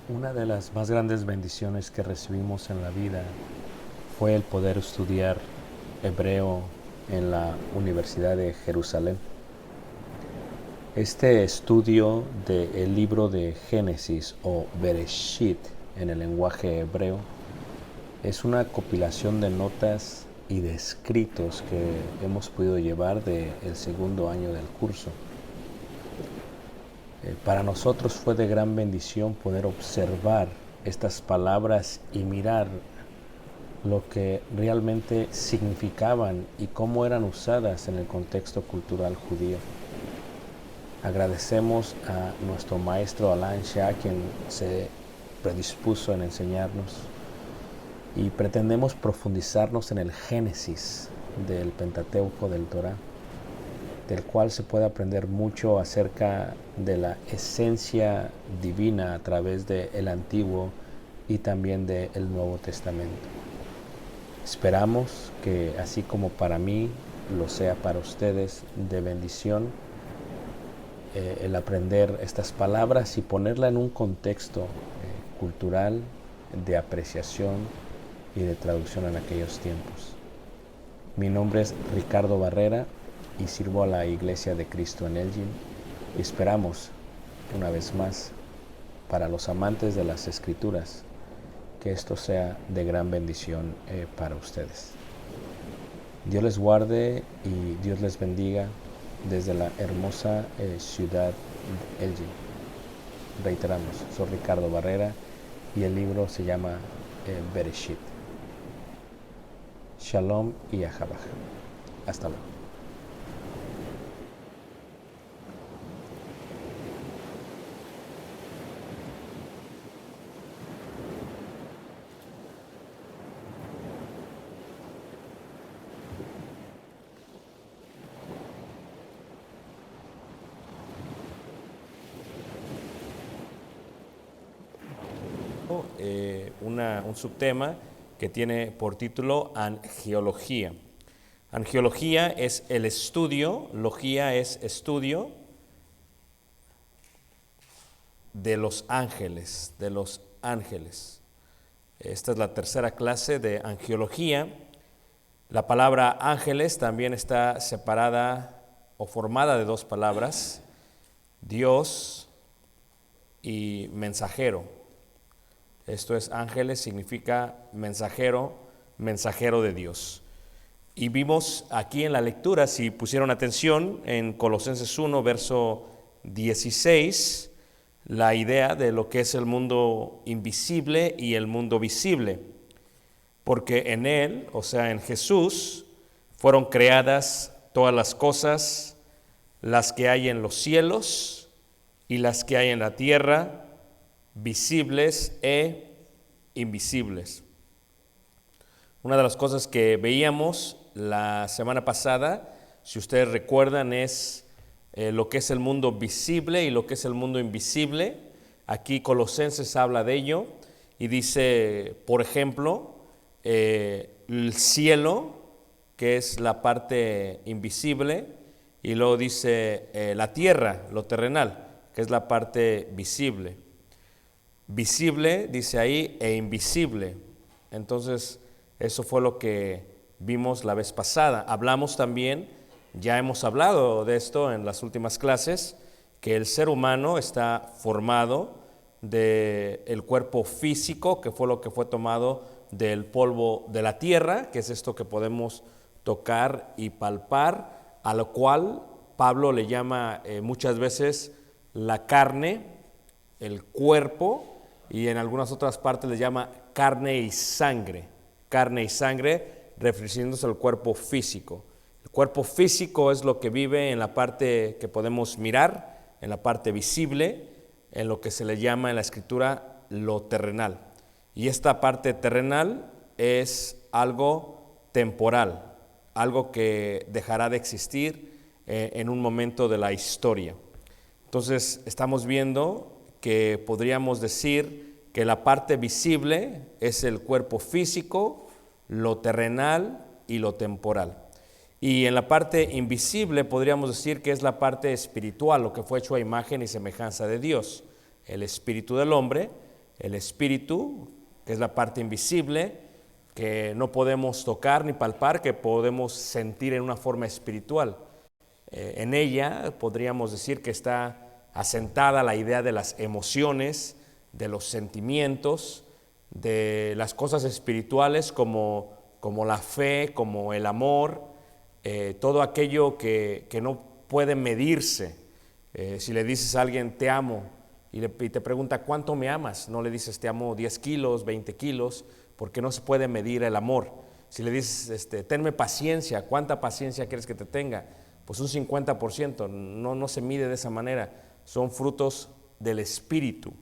Una de las más grandes bendiciones que recibimos en la vida fue el poder estudiar hebreo en la Universidad de Jerusalén. Este estudio del libro de Génesis o Bereshit en el lenguaje hebreo es una compilación de notas y de escritos que hemos podido llevar del segundo año del curso. Para nosotros fue de gran bendición poder observar estas palabras y mirar lo que realmente significaban y cómo eran usadas en el contexto cultural judío. Agradecemos a nuestro maestro Alan Shah, quien se predispuso en enseñarnos, y pretendemos profundizarnos en el Génesis del Pentateuco del Torá, del cual se puede aprender mucho acerca de la esencia divina a través del Antiguo y también del Nuevo Testamento. Esperamos que así como para mí lo sea para ustedes de bendición el aprender estas palabras y ponerla en un contexto cultural de apreciación y de traducción en aquellos tiempos. Mi nombre es Ricardo Barrera y sirvo a la Iglesia de Cristo en Elgin y esperamos, una vez más, para los amantes de las Escrituras, que esto sea de gran bendición para ustedes. Dios les guarde y Dios les bendiga desde la hermosa ciudad de Elgin. Reiteramos, soy Ricardo Barrera y el libro se llama Bereshit. Shalom y Ahabaj. Hasta luego. Un subtema que tiene por título Angiología. Angiología es el estudio, logía es estudio de los ángeles, de los ángeles. Esta es la tercera clase de angiología. La palabra ángeles también está separada o formada de dos palabras, Dios y mensajero. Esto es, ángeles significa mensajero, mensajero de Dios. Y vimos aquí en la lectura, si pusieron atención, en Colosenses 1, verso 16, la idea de lo que es el mundo invisible y el mundo visible. Porque en Él, o sea, en Jesús, fueron creadas todas las cosas, las que hay en los cielos y las que hay en la tierra, visibles e invisibles. Una de las cosas que veíamos la semana pasada, si ustedes recuerdan, es lo que es el mundo visible y lo que es el mundo invisible. Aquí Colosenses habla de ello y dice, por ejemplo, el cielo, que es la parte invisible, y luego dice la tierra, lo terrenal, que es la parte visible. Visible, dice ahí, e invisible. Entonces, eso fue lo que vimos la vez pasada. Hablamos también, ya hemos hablado de esto en las últimas clases, que el ser humano está formado del cuerpo físico, que fue lo que fue tomado del polvo de la tierra, que es esto que podemos tocar y palpar, a lo cual Pablo le llama muchas veces la carne, el cuerpo, y en algunas otras partes le llama carne y sangre, refiriéndose al cuerpo físico. El cuerpo físico es lo que vive en la parte que podemos mirar, en la parte visible, en lo que se le llama en la escritura lo terrenal. Y esta parte terrenal es algo temporal, algo que dejará de existir en un momento de la historia. Entonces estamos viendo que podríamos decir que la parte visible es el cuerpo físico, lo terrenal y lo temporal. Y en la parte invisible podríamos decir que es la parte espiritual, lo que fue hecho a imagen y semejanza de Dios, el espíritu del hombre, el espíritu, que es la parte invisible, que no podemos tocar ni palpar, que podemos sentir en una forma espiritual. En ella podríamos decir que está asentada la idea de las emociones, de los sentimientos, de las cosas espirituales como la fe, como el amor, todo aquello que no puede medirse. Si le dices a alguien te amo y te pregunta ¿cuánto me amas? No le dices te amo 10 kilos, 20 kilos, porque no se puede medir el amor. Si le dices tenme paciencia, ¿cuánta paciencia quieres que te tenga? Pues un 50%, no se mide de esa manera, son frutos del espíritu.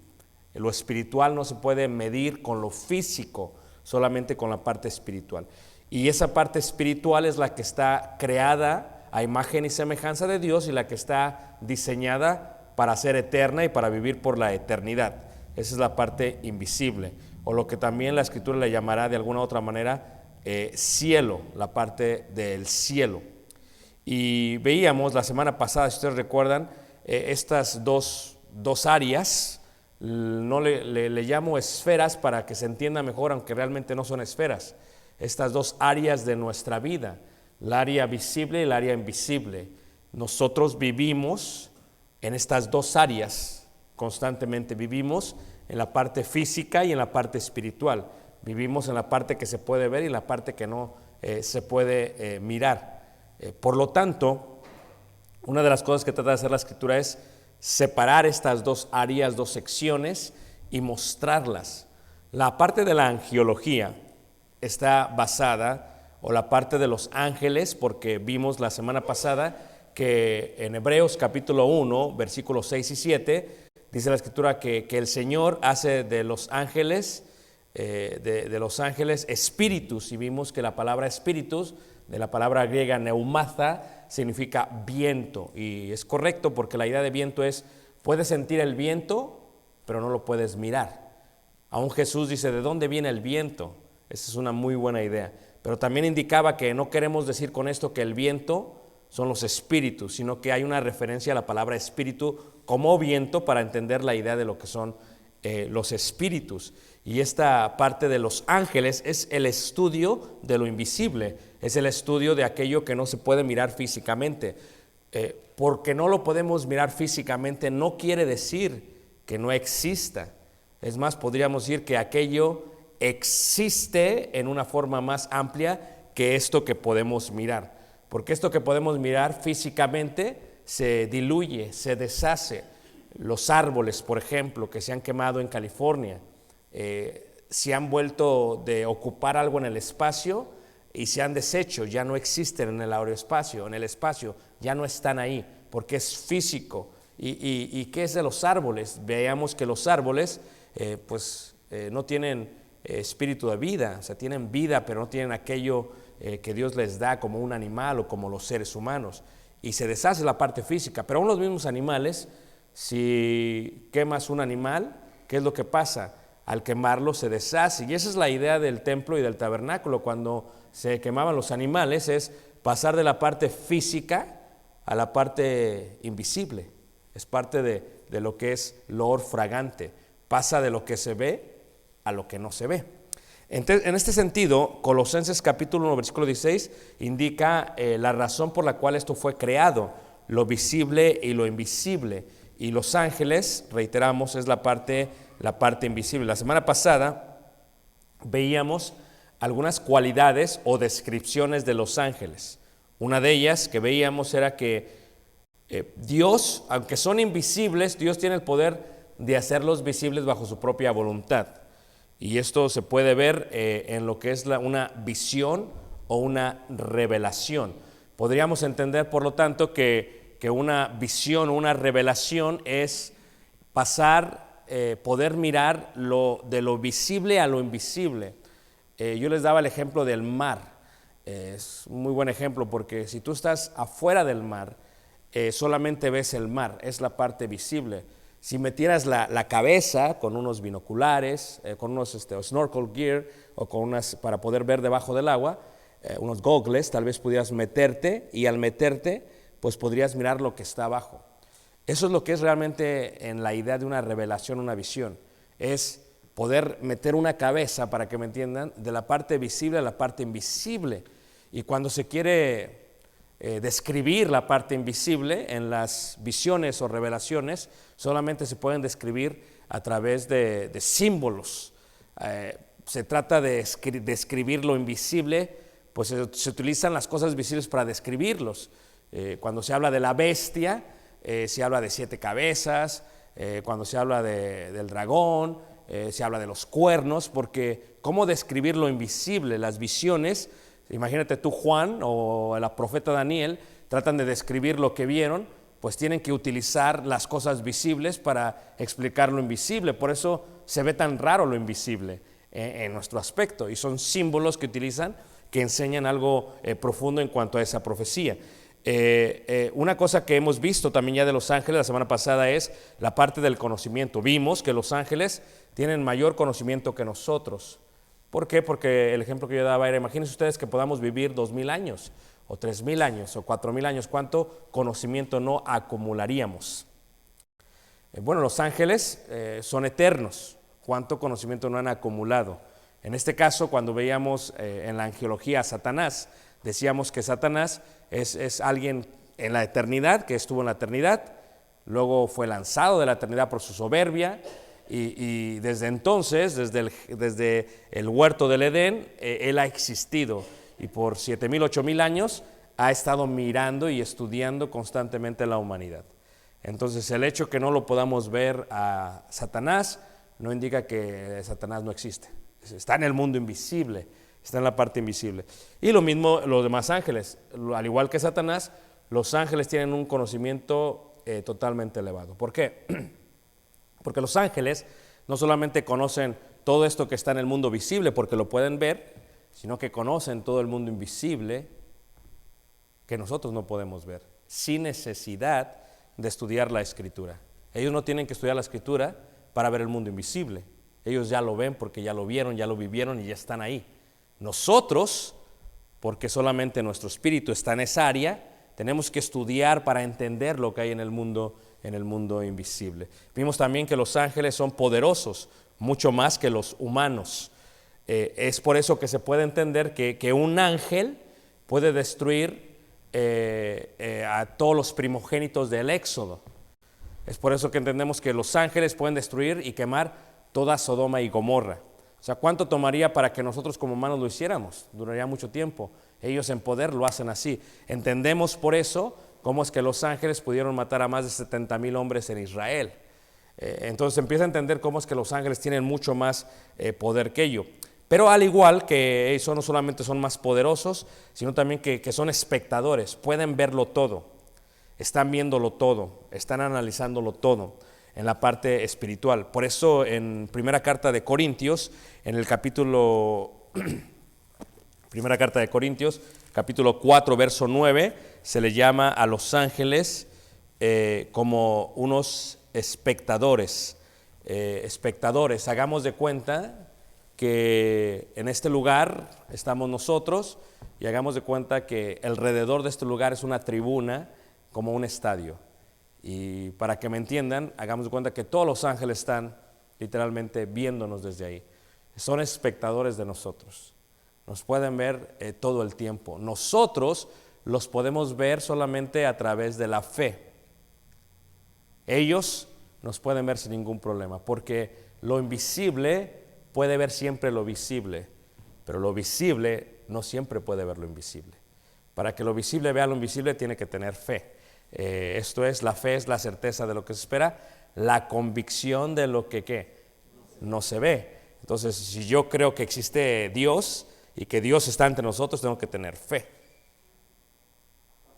Lo espiritual no se puede medir con lo físico, solamente con la parte espiritual. Y esa parte espiritual es la que está creada a imagen y semejanza de Dios y la que está diseñada para ser eterna y para vivir por la eternidad. Esa es la parte invisible, o lo que también la Escritura le llamará de alguna otra manera cielo, la parte del cielo. Y veíamos la semana pasada, si ustedes recuerdan, estas dos áreas, no le llamo esferas para que se entienda mejor, aunque realmente no son esferas. Estas dos áreas de nuestra vida, el área visible y el área invisible. Nosotros vivimos en estas dos áreas constantemente, vivimos en la parte física y en la parte espiritual. Vivimos en la parte que se puede ver y en la parte que no se puede mirar. Por lo tanto, una de las cosas que trata de hacer la Escritura es separar estas dos áreas, dos secciones y mostrarlas. La parte de la angiología está basada, o la parte de los ángeles, porque vimos la semana pasada que en Hebreos capítulo 1, versículos 6 y 7, dice la Escritura que el Señor hace de los ángeles, de los ángeles espíritus, y vimos que la palabra espíritus, de la palabra griega neumata, significa viento, y es correcto porque la idea de viento es, puedes sentir el viento, pero no lo puedes mirar. Aún Jesús dice, ¿de dónde viene el viento? Esa es una muy buena idea, pero también indicaba que no queremos decir con esto que el viento son los espíritus, sino que hay una referencia a la palabra espíritu como viento para entender la idea de lo que son los espíritus. Y esta parte de los ángeles es el estudio de lo invisible, es el estudio de aquello que no se puede mirar físicamente. Porque no lo podemos mirar físicamente no quiere decir que no exista. Es más, podríamos decir que aquello existe en una forma más amplia que esto que podemos mirar. Porque esto que podemos mirar físicamente se diluye, se deshace. Los árboles, por ejemplo, que se han quemado en California, se han vuelto de ocupar algo en el espacio y se han deshecho, ya no existen en el aeroespacio, en el espacio, ya no están ahí, porque es físico. ¿Y qué es de los árboles? Veamos que los árboles no tienen espíritu de vida, o sea, tienen vida, pero no tienen aquello que Dios les da como un animal o como los seres humanos. Y se deshace la parte física, pero aún los mismos animales, si quemas un animal, ¿qué es lo que pasa? Al quemarlo se deshace, y esa es la idea del templo y del tabernáculo. Cuando se quemaban los animales es pasar de la parte física a la parte invisible, es parte de lo que es lo olor fragante, pasa de lo que se ve a lo que no se ve. Entonces, en este sentido, Colosenses capítulo 1, versículo 16 indica la razón por la cual esto fue creado, lo visible y lo invisible. Y los ángeles, reiteramos, es la parte invisible. La semana pasada veíamos algunas cualidades o descripciones de los ángeles. Una de ellas que veíamos era que Dios, aunque son invisibles, Dios tiene el poder de hacerlos visibles bajo su propia voluntad. Y esto se puede ver en lo que es una visión o una revelación. Podríamos entender, por lo tanto, que una visión o una revelación es pasar, poder mirar de lo visible a lo invisible. Yo les daba el ejemplo del mar. Es un muy buen ejemplo porque si tú estás afuera del mar, solamente ves el mar, es la parte visible. Si metieras la cabeza con unos binoculares, con unos snorkel gear o con para poder ver debajo del agua, unos goggles, tal vez pudieras meterte, y al meterte pues podrías mirar lo que está abajo. Eso es lo que es realmente en la idea de una revelación, una visión. Es poder meter una cabeza, para que me entiendan, de la parte visible a la parte invisible. Y cuando se quiere describir la parte invisible en las visiones o revelaciones, solamente se pueden describir a través de símbolos. Se trata de describir lo invisible, pues se utilizan las cosas visibles para describirlos. Cuando se habla de la bestia, se habla de 7 cabezas. Cuando se habla del dragón, se habla de los cuernos, porque ¿cómo describir lo invisible? Las visiones, imagínate tú, Juan o el profeta Daniel, tratan de describir lo que vieron, pues tienen que utilizar las cosas visibles para explicar lo invisible. Por eso se ve tan raro lo invisible en nuestro aspecto, y son símbolos que utilizan que enseñan algo profundo en cuanto a esa profecía. Una cosa que hemos visto también ya de los ángeles la semana pasada es la parte del conocimiento. Vimos que los ángeles tienen mayor conocimiento que nosotros. ¿Por qué? Porque el ejemplo que yo daba era, imagínense ustedes que podamos vivir 2000 años o 3000 años o 4000 años, ¿cuánto conocimiento no acumularíamos? Bueno, los ángeles son eternos. ¿Cuánto conocimiento no han acumulado? En este caso, cuando veíamos en la angeología a Satanás, decíamos que Satanás es alguien en la eternidad, que estuvo en la eternidad, luego fue lanzado de la eternidad por su soberbia, y desde entonces, desde el huerto del Edén, él ha existido, y por 7000, 8000 años ha estado mirando y estudiando constantemente la humanidad. Entonces, el hecho que no lo podamos ver a Satanás no indica que Satanás no existe. Está en el mundo invisible, está en la parte invisible. Y lo mismo los demás ángeles, al igual que Satanás, los ángeles tienen un conocimiento totalmente elevado. ¿Por qué? Porque los ángeles no solamente conocen todo esto que está en el mundo visible porque lo pueden ver, sino que conocen todo el mundo invisible que nosotros no podemos ver, sin necesidad de estudiar la Escritura. Ellos no tienen que estudiar la Escritura para ver el mundo invisible. Ellos ya lo ven porque ya lo vieron, ya lo vivieron y ya están ahí. Nosotros, porque solamente nuestro espíritu está en esa área, tenemos que estudiar para entender lo que hay en el mundo invisible. Vimos también que los ángeles son poderosos, mucho más que los humanos. Es por eso que se puede entender que un ángel puede destruir a todos los primogénitos del Éxodo. Es por eso que entendemos que los ángeles pueden destruir y quemar toda Sodoma y Gomorra. O sea, ¿cuánto tomaría para que nosotros como humanos lo hiciéramos? Duraría mucho tiempo. Ellos en poder lo hacen así. Entendemos por eso cómo es que los ángeles pudieron matar a más de 70,000 hombres en Israel. Entonces empieza a entender cómo es que los ángeles tienen mucho más poder que ellos. Pero al igual que ellos no solamente son más poderosos, sino también que son espectadores, pueden verlo todo, están viéndolo todo, están analizándolo todo en la parte espiritual. Por eso en primera carta de Corintios, en el primera carta de Corintios, capítulo 4, verso 9, se le llama a los ángeles como unos espectadores. Hagamos de cuenta que en este lugar estamos nosotros y hagamos de cuenta que alrededor de este lugar es una tribuna como un estadio. Y para que me entiendan, hagamos de cuenta que todos los ángeles están literalmente viéndonos desde ahí. Son espectadores de nosotros. Nos pueden ver todo el tiempo. Nosotros los podemos ver solamente a través de la fe. Ellos nos pueden ver sin ningún problema, porque lo invisible puede ver siempre lo visible, pero lo visible no siempre puede ver lo invisible. Para que lo visible vea lo invisible tiene que tener fe. Esto es, la fe es la certeza de lo que se espera, la convicción de lo que ¿qué? No se ve. Entonces, si yo creo que existe Dios y que Dios está entre nosotros, tengo que tener fe.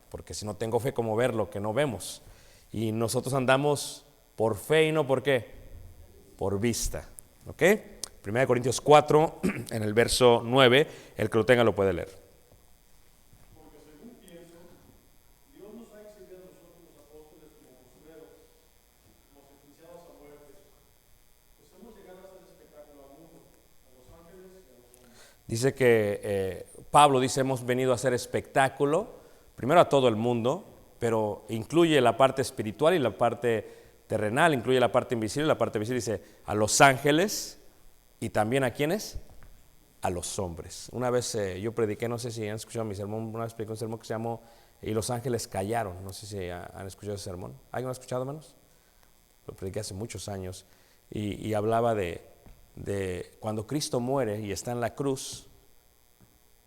Porque si no tengo fe, ¿cómo ver lo que no vemos? Y nosotros andamos por fe y no por ¿qué? Por vista. ¿Ok? 1 Corintios 4, en el verso 9, el que lo tenga lo puede leer. Dice que Pablo dice, hemos venido a hacer espectáculo, primero a todo el mundo, pero incluye la parte espiritual y la parte terrenal, incluye la parte invisible. La parte visible dice a los ángeles y también ¿a quiénes? A los hombres. Una vez yo prediqué, no sé si han escuchado mi sermón, una vez prediqué un sermón que se llamó Y los ángeles callaron. No sé si han escuchado ese sermón. ¿Alguien lo ha escuchado, hermanos? Lo prediqué hace muchos años y hablaba de cuando Cristo muere y está en la cruz.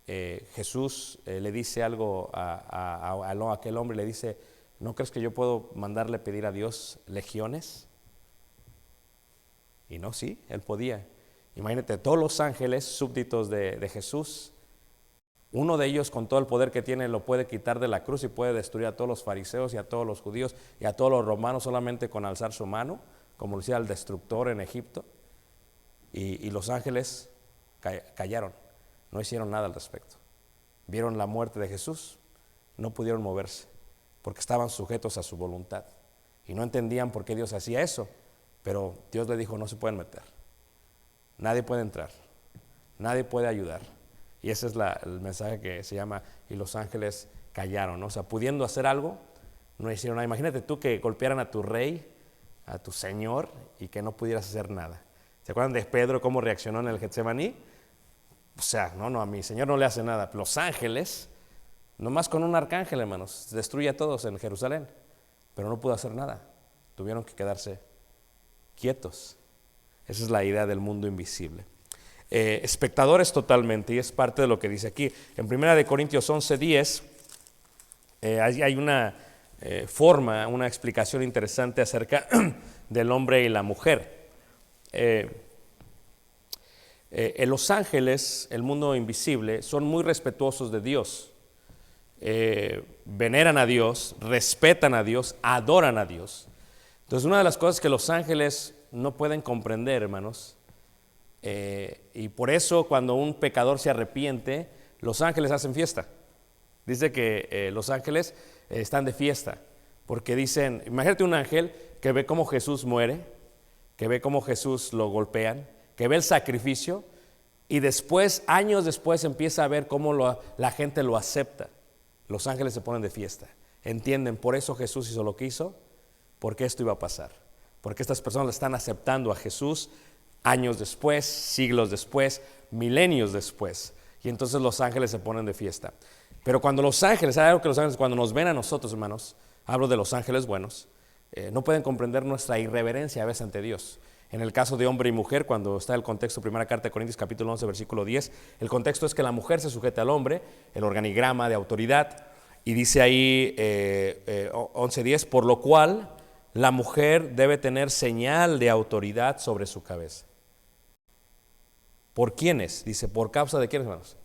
Jesús le dice algo a aquel hombre, le dice: ¿no crees que yo puedo mandarle pedir a Dios legiones? Y no, sí, él podía. Imagínate, todos los ángeles súbditos de Jesús, uno de ellos con todo el poder que tiene lo puede quitar de la cruz y puede destruir a todos los fariseos y a todos los judíos y a todos los romanos solamente con alzar su mano, como lo hacía el destructor en Egipto. Y los ángeles callaron, no hicieron nada al respecto. Vieron la muerte de Jesús, no pudieron moverse porque estaban sujetos a su voluntad y no entendían por qué Dios hacía eso, pero Dios le dijo: no se pueden meter, nadie puede entrar, nadie puede ayudar. Y ese es el mensaje que se llama Y los ángeles callaron, ¿no? O sea, pudiendo hacer algo, no hicieron nada. Imagínate tú que golpearan a tu rey, a tu señor, y que no pudieras hacer nada. ¿Se acuerdan de Pedro cómo reaccionó en el Getsemaní? O sea, no, a mi señor no le hace nada. Los ángeles, nomás con un arcángel, hermanos, destruye a todos en Jerusalén, pero no pudo hacer nada. Tuvieron que quedarse quietos. Esa es la idea del mundo invisible. Espectadores totalmente, y es parte de lo que dice aquí. En 1 Corintios 11:10 hay una forma, una explicación interesante acerca del hombre y la mujer. Los ángeles, el mundo invisible, son muy respetuosos de Dios. Veneran a Dios, respetan a Dios, adoran a Dios. Entonces, una de las cosas que los ángeles no pueden comprender, hermanos, y por eso cuando un pecador se arrepiente, los ángeles hacen fiesta. Dice que los ángeles están de fiesta, porque dicen, imagínate un ángel que ve cómo Jesús muere, que ve cómo Jesús lo golpean, que ve el sacrificio, y después, años después, empieza a ver cómo la gente lo acepta. Los ángeles se ponen de fiesta, entienden, por eso Jesús hizo lo que hizo, porque esto iba a pasar, porque estas personas le están aceptando a Jesús años después, siglos después, milenios después, y entonces los ángeles se ponen de fiesta. Pero cuando los ángeles, hay algo que los ángeles cuando nos ven a nosotros, hermanos, hablo de los ángeles buenos, no pueden comprender nuestra irreverencia a veces ante Dios. En el caso de hombre y mujer, cuando está el contexto, primera carta de Corintios capítulo 11, versículo 10, el contexto es que la mujer se sujeta al hombre, el organigrama de autoridad, y dice ahí 11:10, por lo cual la mujer debe tener señal de autoridad sobre su cabeza. ¿Por quiénes? Dice, ¿por causa de quiénes, hermanos?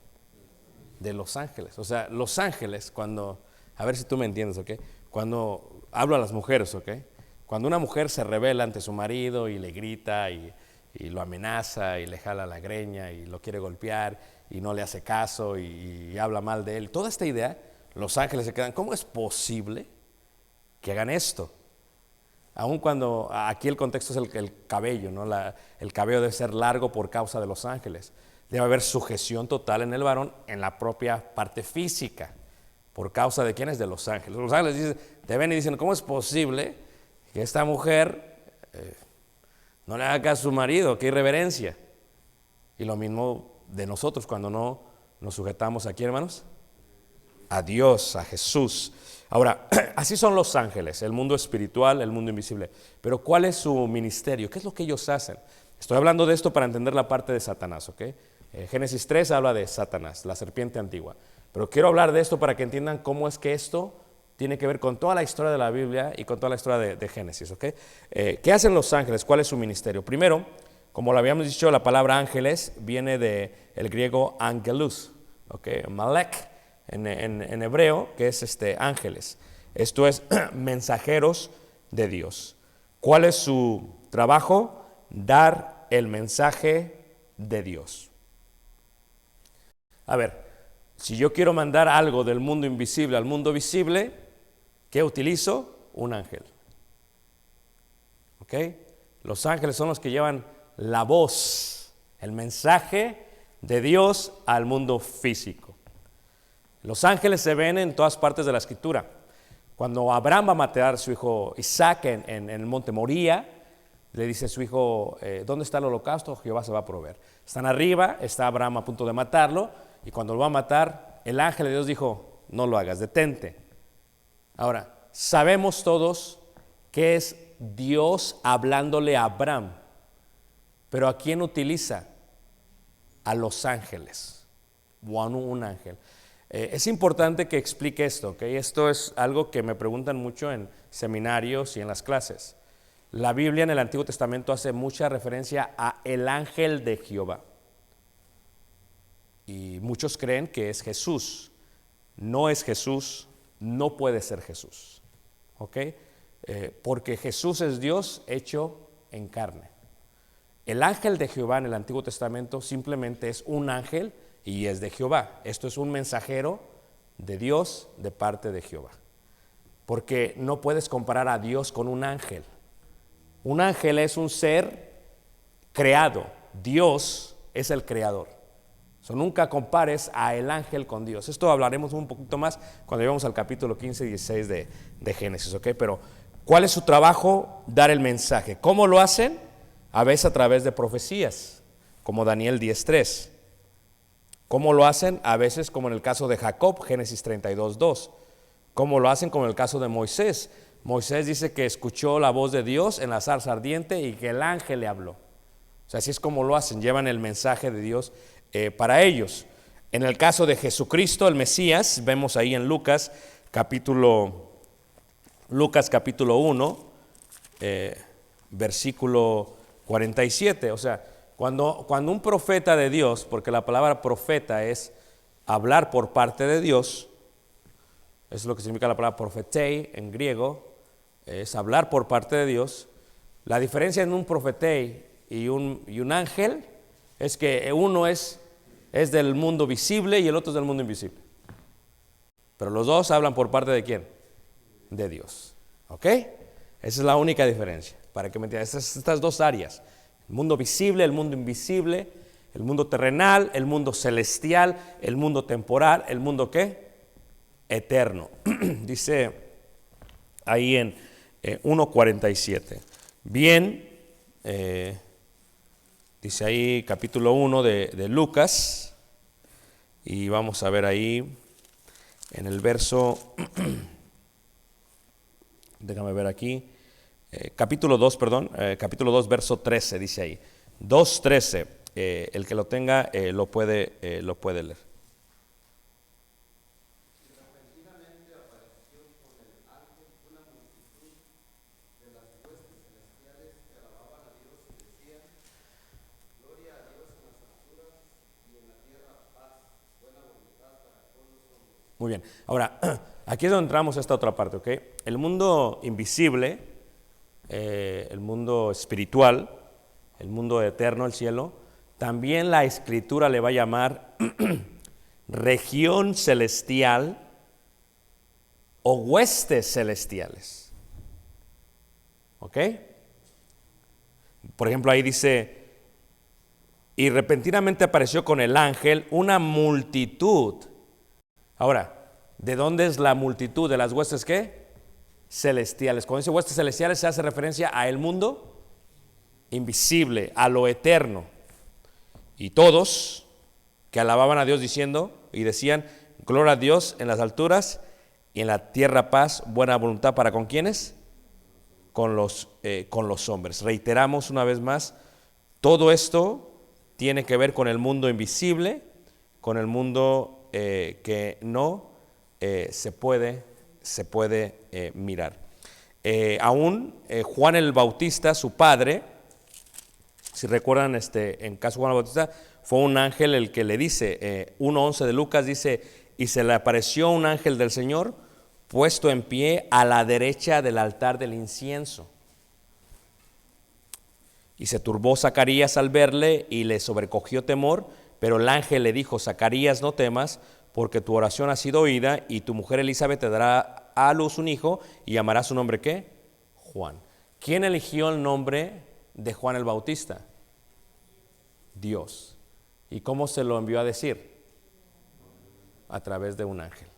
De los ángeles. O sea, los ángeles, cuando, a ver si tú me entiendes, ¿ok? Cuando hablo a las mujeres, ¿ok? Cuando una mujer se rebela ante su marido y le grita y lo amenaza y le jala la greña y lo quiere golpear y no le hace caso y habla mal de él, toda esta idea, los ángeles se quedan, ¿cómo es posible que hagan esto? Aun cuando aquí el contexto es el cabello, ¿no? El cabello debe ser largo por causa de los ángeles. Debe haber sujeción total en el varón en la propia parte física. ¿Por causa de quiénes? De los ángeles. Los ángeles te ven y dicen, ¿cómo es posible que esta mujer no le haga caso a su marido? ¡Qué irreverencia! Y lo mismo de nosotros cuando no nos sujetamos aquí, hermanos, a Dios, a Jesús. Ahora, así son los ángeles, el mundo espiritual, el mundo invisible. Pero ¿cuál es su ministerio? ¿Qué es lo que ellos hacen? Estoy hablando de esto para entender la parte de Satanás, ¿ok? Génesis 3 habla de Satanás, la serpiente antigua. Pero quiero hablar de esto para que entiendan cómo es que esto tiene que ver con toda la historia de la Biblia y con toda la historia de Génesis, ¿ok? ¿Qué hacen los ángeles? ¿Cuál es su ministerio? Primero, como lo habíamos dicho, la palabra ángeles viene del griego angelus, ¿ok? Malek en hebreo, que es ángeles. Esto es mensajeros de Dios. ¿Cuál es su trabajo? Dar el mensaje de Dios. A ver, si yo quiero mandar algo del mundo invisible al mundo visible, ¿qué utilizo? Un ángel. ¿Ok? Los ángeles son los que llevan la voz, el mensaje de Dios al mundo físico. Los ángeles se ven en todas partes de la Escritura. Cuando Abraham va a matar a su hijo Isaac en el monte Moría, le dice a su hijo, ¿dónde está el holocausto? Jehová se va a proveer. Están arriba, está Abraham a punto de matarlo, y cuando lo va a matar, el ángel de Dios dijo, no lo hagas, detente. Ahora, sabemos todos que es Dios hablándole a Abraham, pero ¿a quién utiliza? A los ángeles, o a un ángel. Es importante que explique esto, ¿ok? Esto es algo que me preguntan mucho en seminarios y en las clases. La Biblia en el Antiguo Testamento hace mucha referencia a el ángel de Jehová. Y muchos creen que es Jesús. No es Jesús, no puede ser Jesús. ¿Ok? Porque Jesús es Dios hecho en carne. El ángel de Jehová en el Antiguo Testamento simplemente es un ángel y es de Jehová. Esto es un mensajero de Dios de parte de Jehová. Porque no puedes comparar a Dios con un ángel. Un ángel es un ser creado. Dios es el creador. Nunca compares a el ángel con Dios. Esto hablaremos un poquito más cuando lleguemos al capítulo 15 y 16 de Génesis, ¿ok? Pero, ¿cuál es su trabajo? Dar el mensaje. ¿Cómo lo hacen? A veces a través de profecías, como Daniel 10:3. ¿Cómo lo hacen? A veces como en el caso de Jacob, Génesis 32:2. ¿Cómo lo hacen? Como en el caso de Moisés. Moisés dice que escuchó la voz de Dios en la zarza ardiente y que el ángel le habló. O sea, así es como lo hacen, llevan el mensaje de Dios para ellos. En el caso de Jesucristo, el Mesías, vemos ahí en Lucas capítulo 1, versículo 47. O sea, cuando un profeta de Dios, porque la palabra profeta es hablar por parte de Dios, es lo que significa la palabra profetei en griego, es hablar por parte de Dios. La diferencia en un profetei y un ángel es que uno es del mundo visible y el otro es del mundo invisible. Pero los dos hablan por parte de ¿quién? De Dios. ¿Ok? Esa es la única diferencia, para que me entiendan. Estas dos áreas, el mundo visible, el mundo invisible, el mundo terrenal, el mundo celestial, el mundo temporal, el mundo ¿qué? Eterno. Dice ahí en 1:47. Bien, dice ahí capítulo 1 de Lucas, y vamos a ver ahí en el verso, déjame ver aquí, capítulo 2, verso 13, dice ahí, 2:13, el que lo tenga lo puede leer. Muy bien, ahora, aquí es donde entramos a esta otra parte, ¿ok? El mundo invisible, el mundo espiritual, el mundo eterno, el cielo, también la Escritura le va a llamar región celestial o huestes celestiales. ¿Ok? Por ejemplo, ahí dice, y repentinamente apareció con el ángel una multitud. Ahora, ¿de dónde es la multitud? ¿De las huestes qué? Celestiales. Cuando dice huestes celestiales se hace referencia a el mundo invisible, a lo eterno. Y todos que alababan a Dios diciendo y decían, gloria a Dios en las alturas y en la tierra paz, buena voluntad para ¿con quiénes? Con los hombres. Reiteramos una vez más, todo esto tiene que ver con el mundo invisible, con el mundo que no se puede mirar. Aún Juan el Bautista, su padre, si recuerdan, en caso de Juan el Bautista, fue un ángel el que le dice, 1:11 de Lucas dice, y se le apareció un ángel del Señor puesto en pie a la derecha del altar del incienso. Y se turbó Zacarías al verle y le sobrecogió temor, pero el ángel le dijo, Zacarías, no temas, porque tu oración ha sido oída y tu mujer Elizabeth te dará a luz un hijo y llamará su nombre ¿qué? Juan. ¿Quién eligió el nombre de Juan el Bautista? Dios. ¿Y cómo se lo envió a decir? A través de un ángel.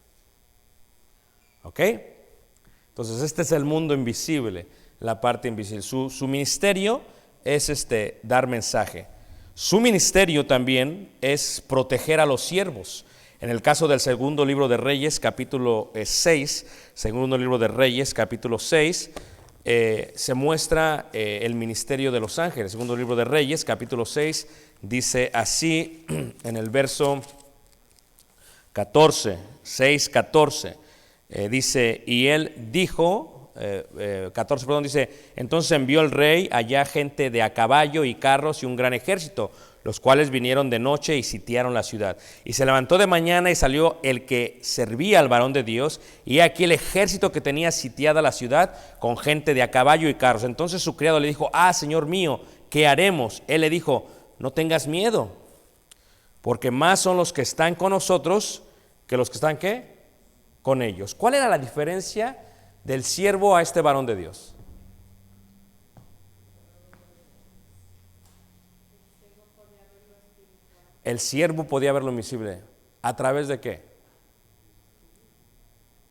¿Ok? Entonces este es el mundo invisible. la parte invisible. Su ministerio es dar mensaje. Su ministerio también es proteger a los siervos. En el caso del segundo libro de Reyes, capítulo 6, segundo libro de Reyes, capítulo 6, se muestra el ministerio de los ángeles. Segundo libro de Reyes, capítulo 6, dice así en el verso 14, 6, 14, dice, y él dijo, 14, perdón, dice, entonces envió el rey allá gente de a caballo y carros y un gran ejército, los cuales vinieron de noche y sitiaron la ciudad. Y se levantó de mañana y salió el que servía al varón de Dios, y aquí el ejército que tenía sitiada la ciudad con gente de a caballo y carros. Entonces su criado le dijo, señor mío, ¿qué haremos? Él le dijo, no tengas miedo, porque más son los que están con nosotros que los que están, ¿qué? Con ellos. ¿Cuál era la diferencia del siervo a este varón de Dios? El siervo podía ver lo invisible. ¿A través de qué?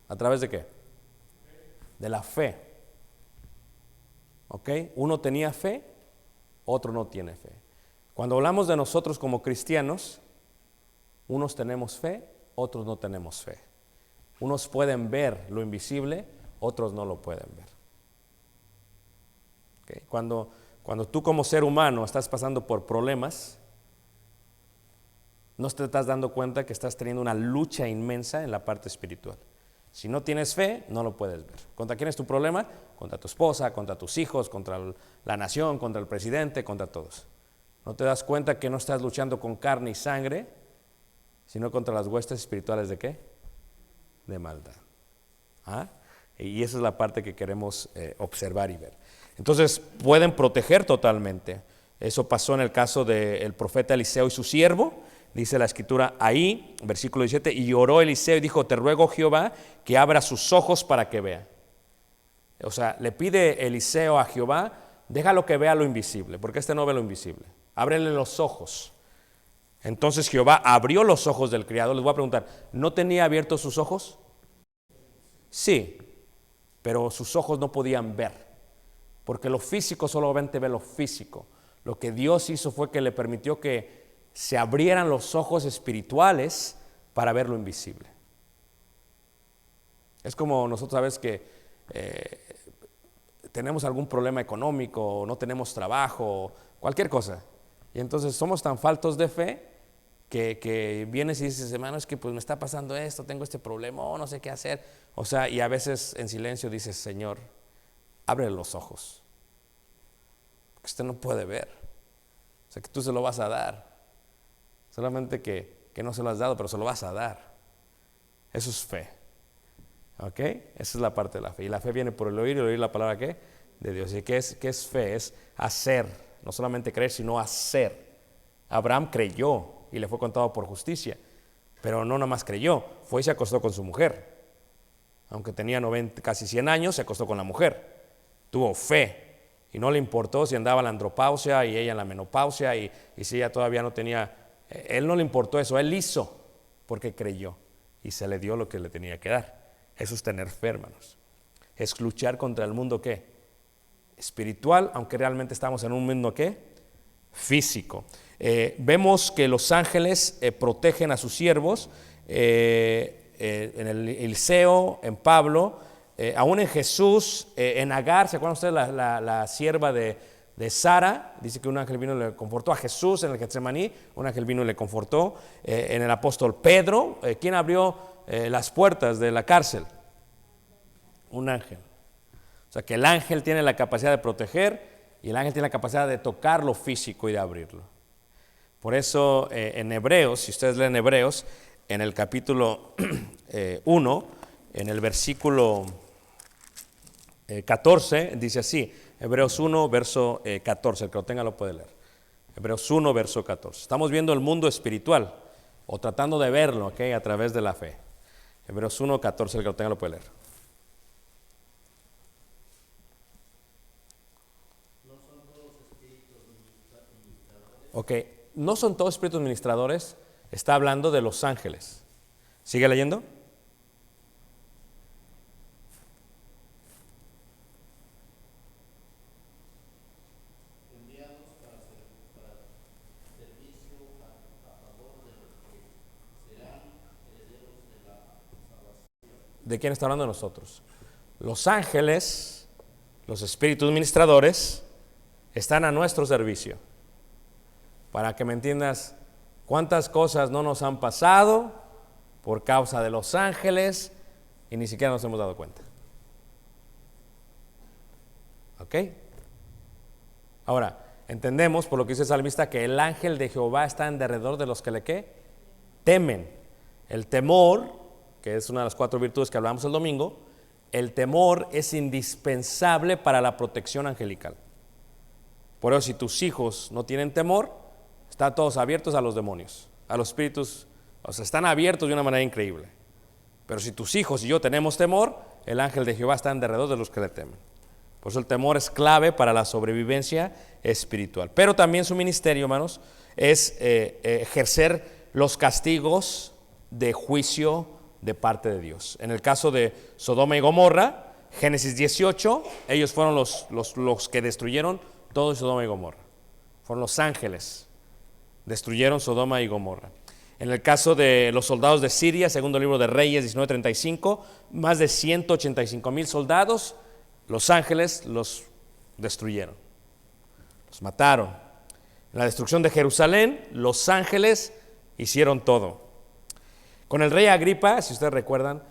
¿A través de qué? De la fe. ¿Ok? Uno tenía fe, otro no tiene fe. Cuando hablamos de nosotros como cristianos, unos tenemos fe, otros no tenemos fe. Unos pueden ver lo invisible, otros no lo pueden ver. ¿Okay? Cuando tú como ser humano estás pasando por problemas, no te estás dando cuenta que estás teniendo una lucha inmensa en la parte espiritual. Si no tienes fe, no lo puedes ver. ¿Contra quién es tu problema? Contra tu esposa, contra tus hijos, contra la nación, contra el presidente, contra todos. No te das cuenta que no estás luchando con carne y sangre, sino contra las huestes espirituales ¿de qué? De maldad. Y esa es la parte que queremos observar y ver. Entonces pueden proteger totalmente. Eso pasó en el caso del profeta Eliseo y su siervo. Dice la escritura ahí, versículo 17, y oró Eliseo y dijo, te ruego Jehová que abra sus ojos para que vea. O sea, le pide Eliseo a Jehová, déjalo que vea lo invisible, porque no ve lo invisible. Ábrele los ojos. Entonces Jehová abrió los ojos del criado. Les voy a preguntar, ¿no tenía abiertos sus ojos? Sí, pero sus ojos no podían ver, porque lo físico solamente ve lo físico. Lo que Dios hizo fue que le permitió que se abrieran los ojos espirituales para ver lo invisible. Es como nosotros a veces que tenemos algún problema económico, no tenemos trabajo, cualquier cosa. Y entonces somos tan faltos de fe que vienes y dices, hermano, es que pues me está pasando esto, tengo este problema, no sé qué hacer. O sea, y a veces en silencio dices, Señor, abre los ojos, porque usted no puede ver. O sea, que tú se lo vas a dar. Solamente que no se lo has dado, pero se lo vas a dar. Eso es fe. ¿Ok? Esa es la parte de la fe. Y la fe viene por el oír la palabra ¿qué? De Dios. ¿Y qué es fe? Es hacer. No solamente creer, sino hacer. Abraham creyó y le fue contado por justicia. Pero no nada más creyó. Fue y se acostó con su mujer. Aunque tenía casi 100 años, se acostó con la mujer. Tuvo fe. Y no le importó si andaba en la andropausia y ella en la menopausia. Y si ella todavía no tenía... Él no le importó eso, él hizo porque creyó y se le dio lo que le tenía que dar. Eso es tener fe, hermanos. Es luchar contra el mundo ¿qué? Espiritual, aunque realmente estamos en un mundo ¿qué? Físico. Vemos que los ángeles protegen a sus siervos, en el Eliseo, en Pablo, aún en Jesús, en Agar. ¿Se acuerdan ustedes la sierva de Sara? Dice que un ángel vino y le confortó. A Jesús en el Getsemaní, un ángel vino y le confortó. En el apóstol Pedro, ¿quién abrió las puertas de la cárcel? Un ángel. O sea que el ángel tiene la capacidad de proteger y el ángel tiene la capacidad de tocar lo físico y de abrirlo. Por eso en Hebreos, si ustedes leen Hebreos, en el capítulo 1, en el versículo 14, dice así, Hebreos 1, verso 14, el que lo tenga lo puede leer. Hebreos 1, verso 14. Estamos viendo el mundo espiritual, o tratando de verlo, ¿okay? A través de la fe. Hebreos 1, 14, el que lo tenga lo puede leer. Ok, no son todos espíritus ministradores, está hablando de los ángeles. ¿Sigue leyendo? ¿De quién está hablando? De nosotros. Los ángeles, los espíritus ministradores, están a nuestro servicio. Para que me entiendas, cuántas cosas no nos han pasado por causa de los ángeles y ni siquiera nos hemos dado cuenta. ¿Ok? Ahora, entendemos por lo que dice el salmista que el ángel de Jehová está en derredor de los que le ¿qué? Temen. El temor, que es una de las 4 virtudes que hablamos el domingo, el temor es indispensable para la protección angelical. Por eso si tus hijos no tienen temor, están todos abiertos a los demonios, a los espíritus, o sea, están abiertos de una manera increíble. Pero si tus hijos y yo tenemos temor, el ángel de Jehová está en derredor de los que le temen. Por eso el temor es clave para la sobrevivencia espiritual. Pero también su ministerio, hermanos, es ejercer los castigos de juicio de parte de Dios. En el caso de Sodoma y Gomorra, Génesis 18, ellos fueron los que destruyeron todo Sodoma y Gomorra. Fueron los ángeles, destruyeron Sodoma y Gomorra. En el caso de los soldados de Siria, segundo libro de Reyes 19:35, más de 185,000 soldados, los ángeles los destruyeron, los mataron. En la destrucción de Jerusalén, los ángeles hicieron todo. Con el rey Agripa, si ustedes recuerdan,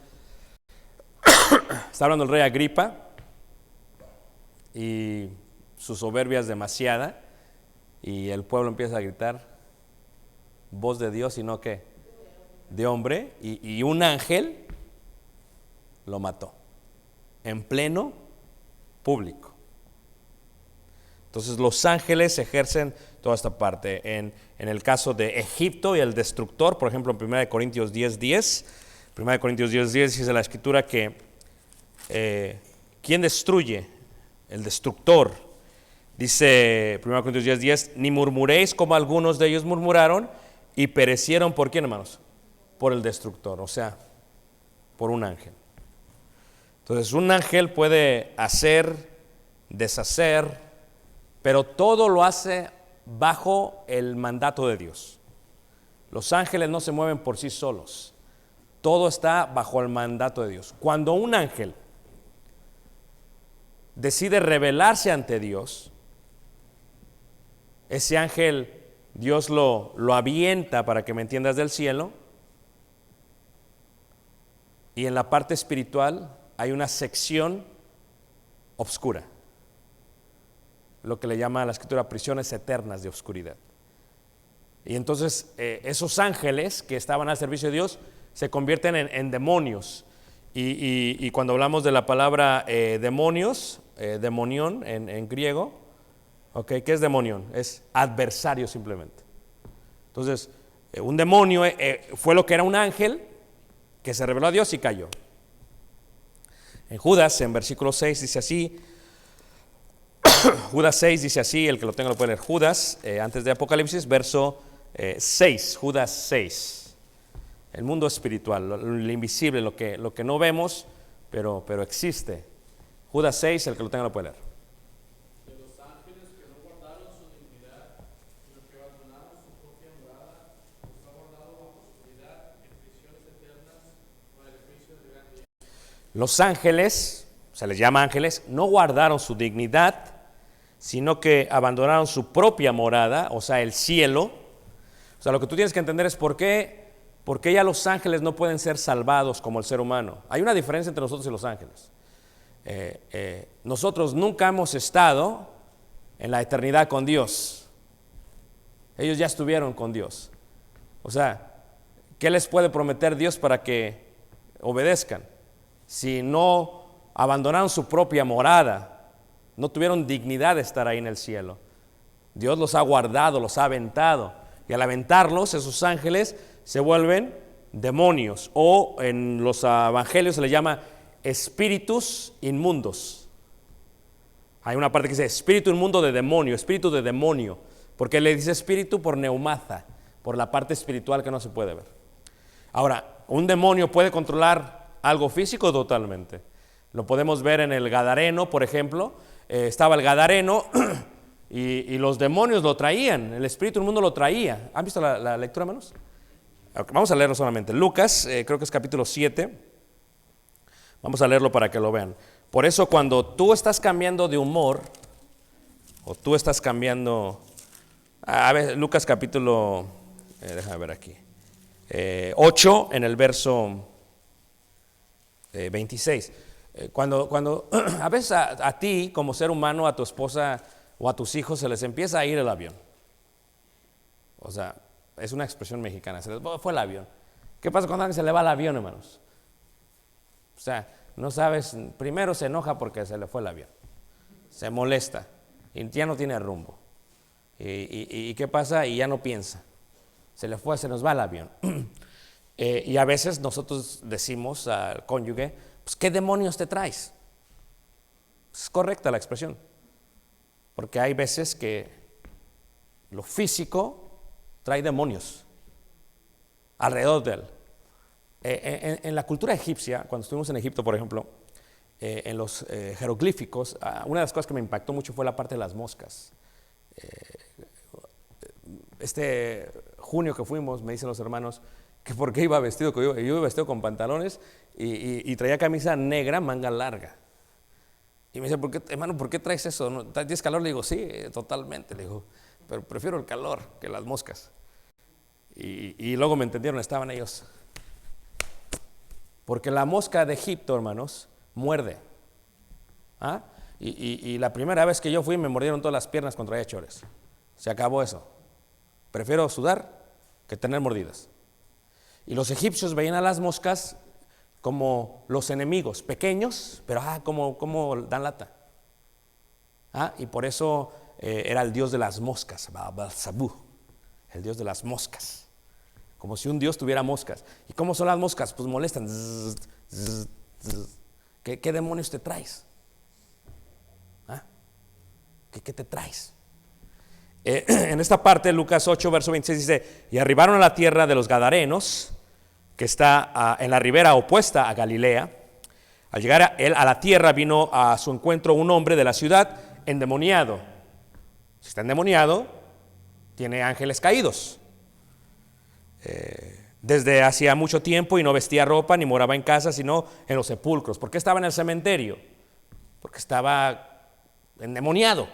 está hablando el rey Agripa y su soberbia es demasiada y el pueblo empieza a gritar, voz de Dios y no ¿qué? De hombre, y un ángel lo mató en pleno público. Entonces los ángeles ejercen toda esta parte. En el caso de Egipto y el destructor, por ejemplo en 1 Corintios 10:10, 1 Corintios 10:10 dice la escritura que ¿quién destruye? El destructor. Dice 1 Corintios 10:10, ni murmuréis como algunos de ellos murmuraron y perecieron. ¿Por quién, hermanos? Por el destructor, o sea, por un ángel. Entonces un ángel puede hacer, deshacer, pero todo lo hace bajo el mandato de Dios. Los ángeles no se mueven por sí solos, todo está bajo el mandato de Dios. Cuando un ángel decide rebelarse ante Dios, ese ángel Dios lo avienta, para que me entiendas, del cielo, y en la parte espiritual hay una sección oscura, lo que le llama a la escritura prisiones eternas de oscuridad. Y entonces esos ángeles que estaban al servicio de Dios se convierten en demonios. Y cuando hablamos de la palabra demonios, demonión en griego, ¿qué es demonión? Es adversario simplemente. Entonces, un demonio fue lo que era un ángel que se rebeló a Dios y cayó. En Judas, en versículo 6 dice así, Judas 6 dice así, el que lo tenga lo puede leer. Judas, antes de Apocalipsis, verso 6, Judas 6. El mundo espiritual, lo invisible, lo que no vemos, pero existe. Judas 6, el que lo tenga lo puede leer. De los ángeles que no guardaron su dignidad, sino que abandonaron su propia morada, los ha guardado bajo oscuridad en prisiones eternas para el juicio del gran día. Los ángeles, se les llama ángeles, no guardaron su dignidad, sino que abandonaron su propia morada, o sea, el cielo. O sea, lo que tú tienes que entender es por qué ya los ángeles no pueden ser salvados como el ser humano. Hay una diferencia entre nosotros y los ángeles. Nosotros nunca hemos estado en la eternidad con Dios. Ellos ya estuvieron con Dios. O sea, ¿qué les puede prometer Dios para que obedezcan? Si no abandonaron su propia morada, no tuvieron dignidad de estar ahí en el cielo. Dios los ha guardado, los ha aventado, y al aventarlos, esos ángeles se vuelven demonios, o en los evangelios se les llama espíritus inmundos. Hay una parte que dice espíritu inmundo de demonio, espíritu de demonio. ¿Por qué le dice espíritu? Por neumata, por la parte espiritual que no se puede ver. Ahora, ¿un demonio puede controlar algo físico? Totalmente. Lo podemos ver en el Gadareno, por ejemplo. Estaba el Gadareno y los demonios lo traían, el espíritu inmundo lo traía. ¿Han visto la lectura, hermanos? Vamos a leerlo solamente. Lucas, creo que es capítulo 7. Vamos a leerlo para que lo vean. Por eso cuando tú estás cambiando de humor, o tú estás cambiando, a ver, Lucas capítulo, déjame ver aquí, 8 en el verso 26. Cuando a veces a ti como ser humano, a tu esposa o a tus hijos se les empieza a ir el avión. O sea, es una expresión mexicana, se les fue el avión. ¿Qué pasa cuando a alguien se le va el avión, hermanos? O sea, no sabes, primero se enoja porque se le fue el avión, se molesta y ya no tiene rumbo. ¿Y qué pasa? Y ya no piensa, se le fue, se nos va el avión. Y a veces nosotros decimos al cónyuge, pues, ¿qué demonios te traes? Es correcta la expresión, porque hay veces que lo físico trae demonios alrededor de él. En la cultura egipcia, cuando estuvimos en Egipto, por ejemplo, en los jeroglíficos, una de las cosas que me impactó mucho fue la parte de las moscas. Este junio que fuimos, me dicen los hermanos que por qué iba vestido, que yo iba vestido con pantalones y traía camisa negra, manga larga. Y me dice, hermano, ¿por qué traes eso? ¿No? ¿Tienes calor? Le digo, sí, totalmente. Le digo, pero prefiero el calor que las moscas. Y luego me entendieron, estaban ellos. Porque la mosca de Egipto, hermanos, muerde. ¿Ah? Y la primera vez que yo fui me mordieron todas las piernas cuando traía chores. Se acabó eso. Prefiero sudar que tener mordidas. Y los egipcios veían a las moscas como los enemigos, pequeños, pero como dan lata. Y por eso era el dios de las moscas, Baal-Zabú, el dios de las moscas. Como si un dios tuviera moscas. ¿Y cómo son las moscas? Pues molestan. Zzz, zzz, zzz. ¿Qué demonios te traes? ¿Qué te traes? En esta parte, Lucas 8, verso 26 dice, y arribaron a la tierra de los Gadarenos, que está en la ribera opuesta a Galilea. Al llegar él a la tierra, vino a su encuentro un hombre de la ciudad endemoniado. Si está endemoniado, tiene ángeles caídos. Desde hacía mucho tiempo y no vestía ropa ni moraba en casa, sino en los sepulcros. ¿Por qué estaba en el cementerio? Porque estaba endemoniado.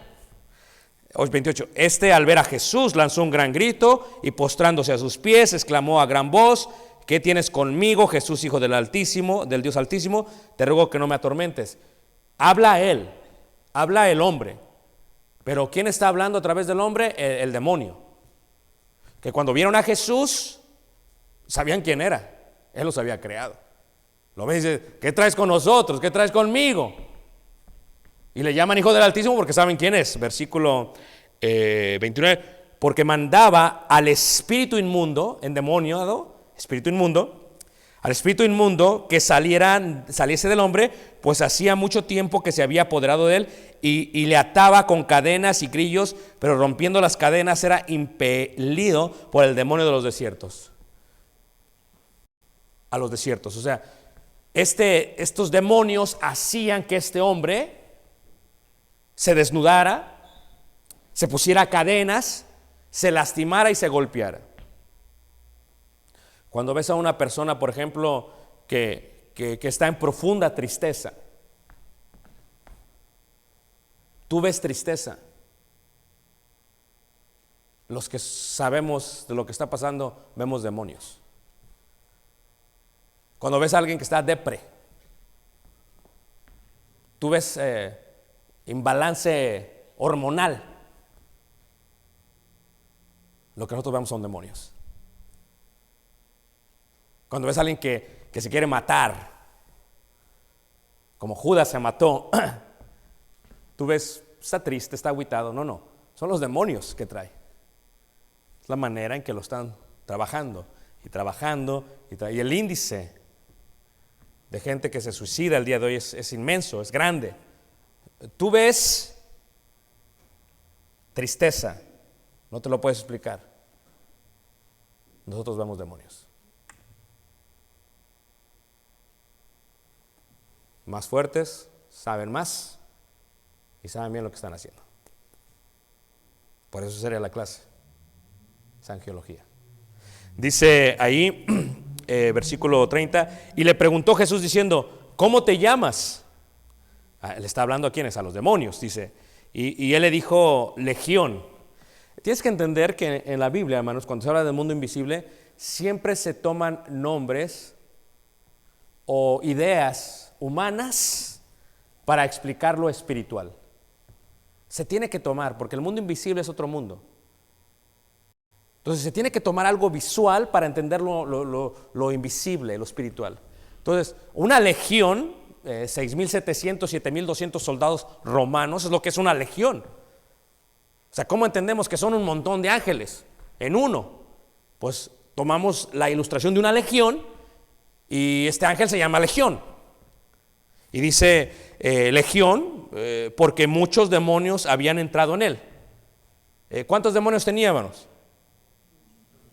28. Este, al ver a Jesús, lanzó un gran grito y postrándose a sus pies, exclamó a gran voz, ¿qué tienes conmigo, Jesús, Hijo del Altísimo, del Dios Altísimo? Te ruego que no me atormentes. Habla él, habla el hombre. Pero ¿quién está hablando a través del hombre? El demonio. Que cuando vieron a Jesús, sabían quién era. Él los había creado. Lo ven y dice, ¿qué traes con nosotros? ¿Qué traes conmigo? Y le llaman Hijo del Altísimo porque saben quién es. Versículo 29. Porque mandaba al espíritu inmundo, endemoniado, espíritu inmundo, al espíritu inmundo que saliese del hombre, pues hacía mucho tiempo que se había apoderado de él y le ataba con cadenas y grillos, pero rompiendo las cadenas era impelido por el demonio de los desiertos. A los desiertos. O sea, estos demonios hacían que este hombre se desnudara, se pusiera cadenas, se lastimara y se golpeara. Cuando ves a una persona, por ejemplo, que está en profunda tristeza, tú ves tristeza. Los que sabemos de lo que está pasando, vemos demonios. Cuando ves a alguien que está depre, tú ves imbalance hormonal. Lo que nosotros vemos son demonios. Cuando ves a alguien que se quiere matar, como Judas se mató, tú ves, está triste, está agüitado. No, son los demonios que trae. Es la manera en que lo están trabajando y el índice de gente que se suicida el día de hoy es inmenso, es grande. Tú ves tristeza, no te lo puedes explicar. Nosotros vemos demonios. Más fuertes, saben más y saben bien lo que están haciendo. Por eso sería la clase, es angiología. Dice ahí, versículo 30, y le preguntó Jesús diciendo, ¿cómo te llamas? Le está hablando a quiénes, a los demonios, dice. Y él le dijo legión. Tienes que entender que en la Biblia, hermanos, cuando se habla del mundo invisible, siempre se toman nombres o ideas humanas para explicar lo espiritual. Se tiene que tomar, porque el mundo invisible es otro mundo. Entonces se tiene que tomar algo visual para entender lo invisible, lo espiritual. Entonces, una legión, 6.700, 7.200 soldados romanos, es lo que es una legión. O sea, ¿cómo entendemos que son un montón de ángeles en uno? Pues tomamos la ilustración de una legión y este ángel se llama legión. Y dice legión porque muchos demonios habían entrado en él. ¿Cuántos demonios tenía, hermanos?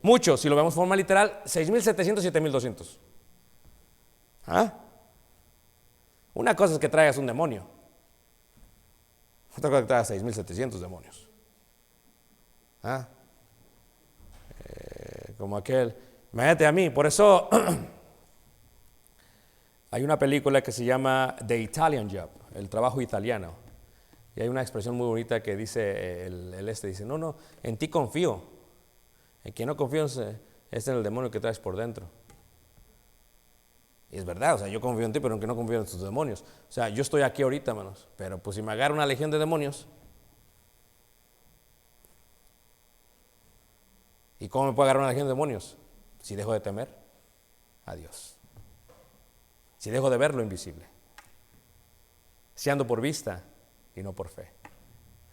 Muchos, si lo vemos de forma literal, 6.700, 7.200. ¿Ah? Una cosa es que traigas un demonio, otra cosa es que traigas 6.700 demonios. ¿Ah? Como aquel, imagínate a mí, por eso hay una película que se llama The Italian Job, el trabajo italiano, y hay una expresión muy bonita que dice dice, no, en ti confío, en quien no confío es en el demonio que traes por dentro. Y es verdad, o sea, yo confío en ti, pero aunque no confío en tus demonios. O sea, yo estoy aquí ahorita, hermanos, pero pues si me agarra una legión de demonios, ¿y cómo me puede agarrar una legión de demonios? Si dejo de temer a Dios, si dejo de ver lo invisible, si ando por vista y no por fe.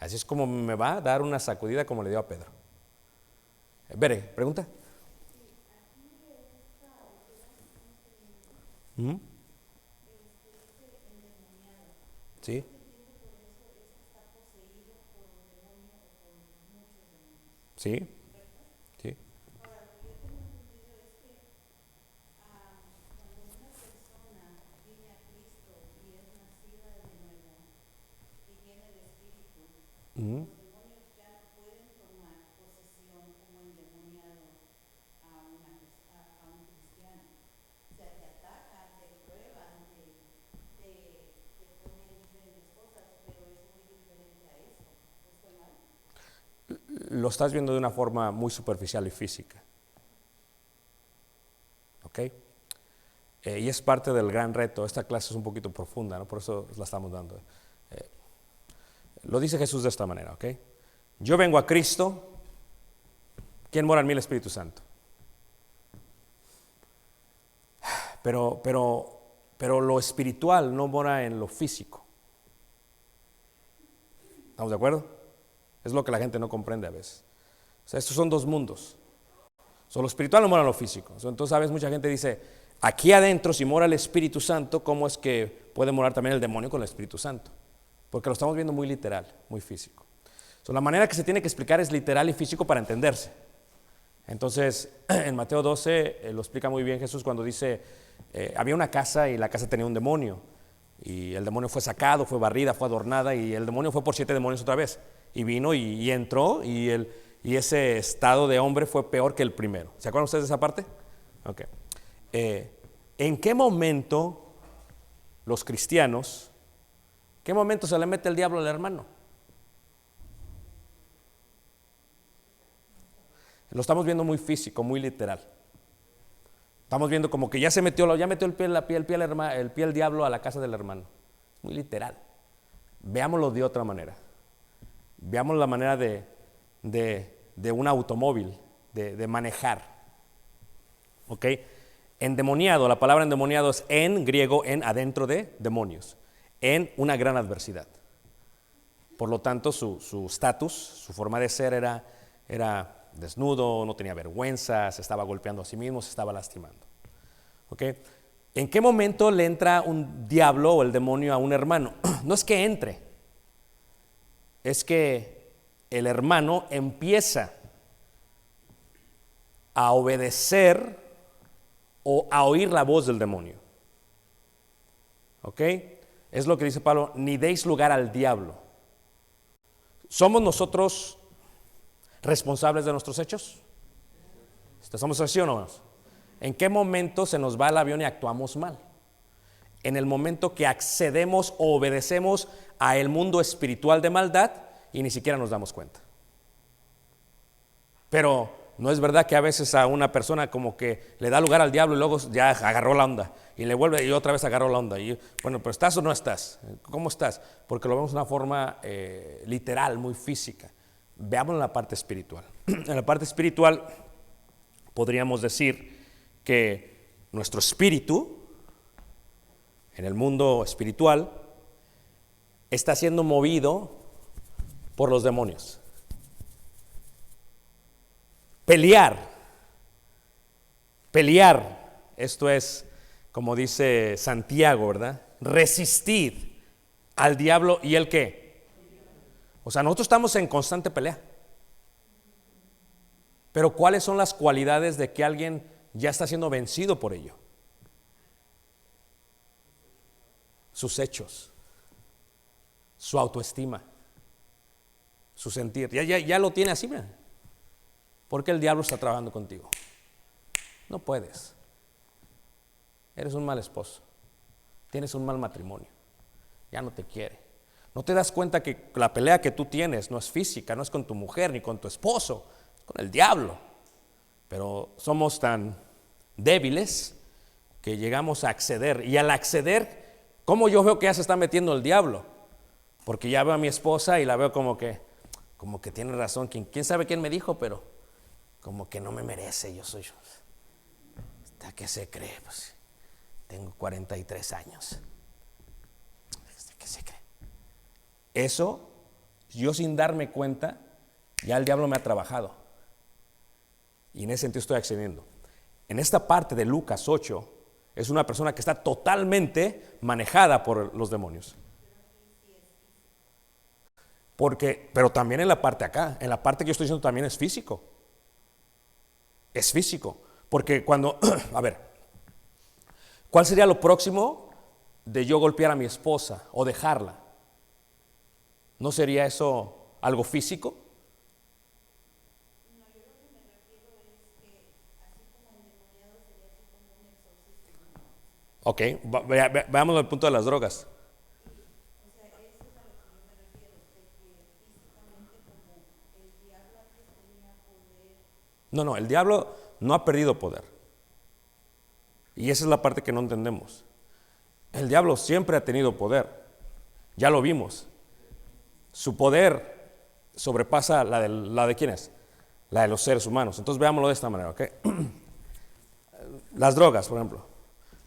Así es como me va a dar una sacudida como le dio a Pedro. Bere, pregunta. ¿Mm? ¿Sí? ¿Sí? ¿Sí? ¿Mm? Lo estás viendo de una forma muy superficial y física. ¿Ok? Y es parte del gran reto. Esta clase es un poquito profunda, ¿no? Por eso la estamos dando. Lo dice Jesús de esta manera, ¿ok? Yo vengo a Cristo. ¿Quién mora en mí? El Espíritu Santo. Pero lo espiritual no mora en lo físico. ¿Estamos de acuerdo? Es lo que la gente no comprende a veces. O sea, estos son dos mundos. Lo espiritual no mora en lo físico. Entonces, a veces mucha gente dice, aquí adentro, si mora el Espíritu Santo, ¿cómo es que puede morar también el demonio con el Espíritu Santo? Porque lo estamos viendo muy literal, muy físico. La manera que se tiene que explicar es literal y físico para entenderse. Entonces, en Mateo 12 lo explica muy bien Jesús cuando dice, había una casa y la casa tenía un demonio. Y el demonio fue sacado, fue barrida, fue adornada, y el demonio fue por 7 demonios otra vez. Y vino y entró, y ese estado de hombre fue peor que el primero. ¿Se acuerdan ustedes de esa parte? Ok. ¿En qué momento los cristianos, qué momento se le mete el diablo al hermano? Lo estamos viendo muy físico, muy literal. Estamos viendo como que ya metió el pie el diablo a la casa del hermano. Muy literal. Veámoslo de otra manera. Veamos la manera de un automóvil, de manejar. ¿Ok? Endemoniado, la palabra endemoniado es en griego, en adentro de demonios, en una gran adversidad. Por lo tanto, su estatus, su forma de ser era desnudo, no tenía vergüenza, se estaba golpeando a sí mismo, se estaba lastimando. ¿Ok? ¿En qué momento le entra un diablo o el demonio a un hermano? No es que entre, es que el hermano empieza a obedecer o a oír la voz del demonio. ¿Ok? Es lo que dice Pablo, ni deis lugar al diablo. ¿Somos nosotros responsables de nuestros hechos? ¿Estamos así o no? ¿En qué momento se nos va el avión y actuamos mal? en el momento que accedemos o obedecemos a el mundo espiritual de maldad y ni siquiera nos damos cuenta. Pero no es verdad que a veces a una persona como que le da lugar al diablo y luego ya agarró la onda y le vuelve y otra vez agarró la onda y bueno, pero ¿estás o no estás? ¿Cómo estás? Porque lo vemos de una forma literal, muy física. Veamos en la parte espiritual. En la parte espiritual podríamos decir que nuestro espíritu en el mundo espiritual está siendo movido por los demonios. Pelear, esto es como dice Santiago, ¿verdad? Resistir al diablo y el qué. O sea, nosotros estamos en constante pelea. Pero ¿cuáles son las cualidades de que alguien ya está siendo vencido por ello? Sus hechos, su autoestima, su sentir. Ya lo tiene así, mira. Porque el diablo está trabajando contigo. No puedes. Eres un mal esposo. Tienes un mal matrimonio. Ya no te quiere. No te das cuenta que la pelea que tú tienes no es física, no es con tu mujer ni con tu esposo, es con el diablo. Pero somos tan débiles que llegamos a acceder. Y al acceder, ¿cómo yo veo que ya se está metiendo el diablo? Porque ya veo a mi esposa y la veo como que tiene razón. ¿Quién sabe quién me dijo? Pero como que no me merece, yo soy yo. ¿Hasta qué se cree? Pues tengo 43 años. ¿Hasta qué se cree? Eso, yo sin darme cuenta, ya el diablo me ha trabajado. Y en ese sentido estoy accediendo. En esta parte de Lucas 8, es una persona que está totalmente manejada por los demonios. Pero también en la parte acá, en la parte que yo estoy diciendo también es físico. Es físico, porque cuando, a ver, ¿cuál sería lo próximo de yo golpear a mi esposa o dejarla? ¿No sería eso algo físico? No, yo lo que me refiero es que así como endemoniado sería así como un exorcismo. Ok, veamos el punto de las drogas. O sea, eso es a lo que yo me refiero, de que físicamente como el diablo antes tenía poder. No, el diablo no ha perdido poder. Y esa es la parte que no entendemos. El diablo siempre ha tenido poder. Ya lo vimos. Su poder sobrepasa la de ¿quiénes? La de los seres humanos. Entonces veámoslo de esta manera, ¿ok? Las drogas, por ejemplo.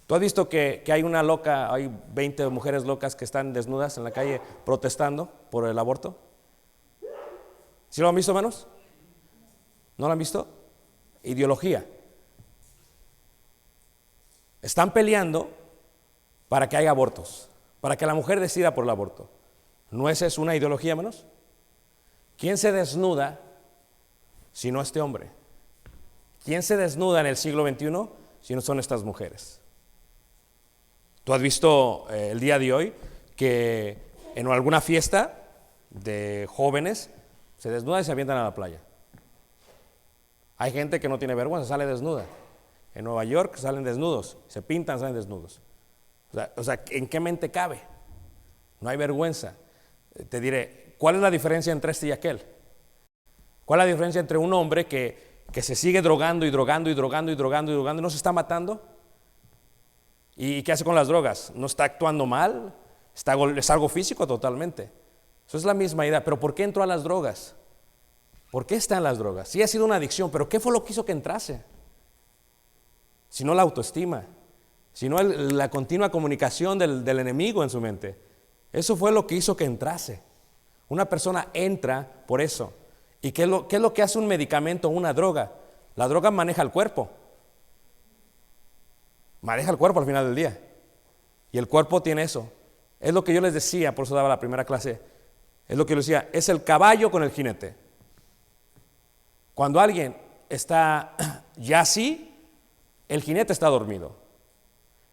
¿Tú has visto que hay una loca, hay 20 mujeres locas que están desnudas en la calle protestando por el aborto? ¿Sí lo han visto, hermanos? ¿No lo han visto? Ideología. Están peleando para que haya abortos, para que la mujer decida por el aborto. ¿No esa es una ideología, hermanos? ¿Quién se desnuda si no este hombre? ¿Quién se desnuda en el siglo XXI si no son estas mujeres? ¿Tú has visto el día de hoy que en alguna fiesta de jóvenes se desnudan y se avientan a la playa? Hay gente que no tiene vergüenza, sale desnuda. En Nueva York salen desnudos, se pintan, salen desnudos. O sea, ¿en qué mente cabe? No hay vergüenza. Te diré, ¿cuál es la diferencia entre este y aquel? ¿Cuál es la diferencia entre un hombre que se sigue drogando y drogando y drogando y drogando y drogando y no se está matando? ¿Y qué hace con las drogas? ¿No está actuando mal? Es algo físico totalmente. Eso es la misma idea. ¿Pero por qué entró a las drogas? ¿Por qué está en las drogas? Sí ha sido una adicción, pero ¿qué fue lo que hizo que entrase? Si no la autoestima, si no la continua comunicación del enemigo en su mente. Eso fue lo que hizo que entrase. Una persona entra por eso. ¿Y qué es lo que hace un medicamento o una droga? La droga maneja el cuerpo. Maneja el cuerpo al final del día. Y el cuerpo tiene eso. Es lo que yo les decía, por eso daba la primera clase. Es lo que yo les decía, es el caballo con el jinete. Cuando alguien está ya así, el jinete está dormido.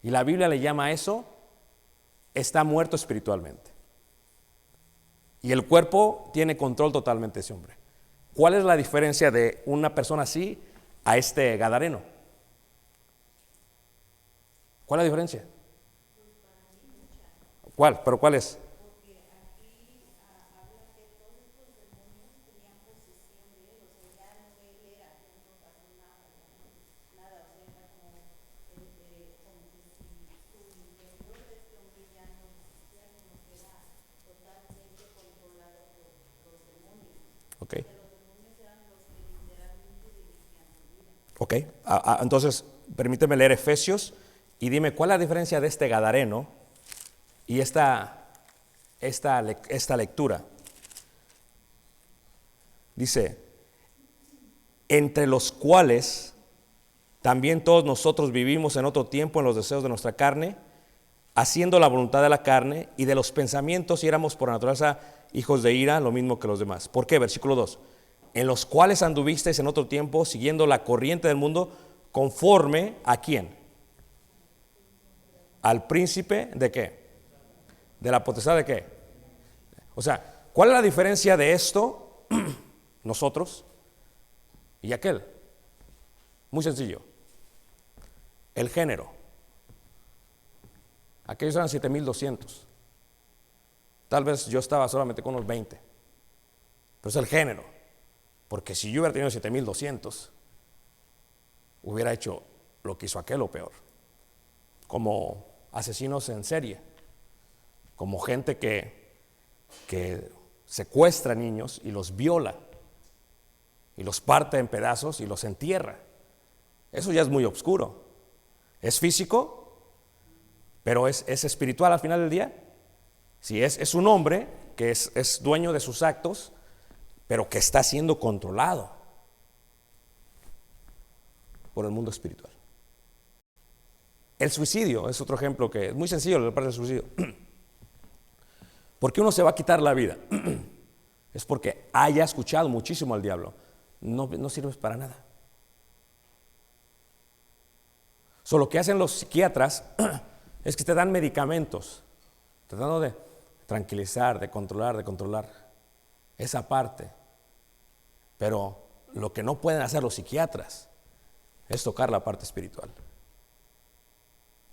Y la Biblia le llama a eso, está muerto espiritualmente. Y el cuerpo tiene control totalmente de ese hombre. ¿Cuál es la diferencia de una persona así a este gadareno? ¿Cuál es la diferencia? Pues para ¿Cuál? ¿Pero cuál es? porque aquí habla que todos estos demonios tenían posesión de él, o sea, ya no él era, ya no pasó nada, ya no, nada, o sea, era como, como que si su interior de este hombre ya no existía, sino que era totalmente controlado por los demonios. Ok. Que los demonios eran los que literalmente dirigían su vida. Ok. Entonces, permíteme leer Efesios y dime cuál es la diferencia de este gadareno y esta lectura. Dice, entre los cuales también todos nosotros vivimos en otro tiempo en los deseos de nuestra carne, haciendo la voluntad de la carne y de los pensamientos, y éramos por naturaleza hijos de ira, lo mismo que los demás. ¿Por qué? Versículo 2. En los cuales anduvisteis en otro tiempo, siguiendo la corriente del mundo, conforme ¿a quién? Al príncipe ¿de qué? ¿De la potestad de qué? O sea, ¿cuál es la diferencia de esto, nosotros, y aquel? Muy sencillo. El género. Aquellos eran 7,200. Tal vez yo estaba solamente con unos 20. Pero es el género. Porque si yo hubiera tenido 7,200, hubiera hecho lo que hizo aquel o peor. Como asesinos en serie. Como gente que secuestra niños y los viola. Y los parte en pedazos y los entierra. Eso ya es muy oscuro. Es físico, pero es espiritual al final del día. Si es un hombre que es dueño de sus actos, pero que está siendo controlado por el mundo espiritual. El suicidio es otro ejemplo que es muy sencillo, la parte del suicidio. ¿Por qué uno se va a quitar la vida? Es porque haya escuchado muchísimo al diablo. No sirves para nada. Lo que hacen los psiquiatras es que te dan medicamentos, tratando de tranquilizar, de controlar esa parte. Pero lo que no pueden hacer los psiquiatras es tocar la parte espiritual.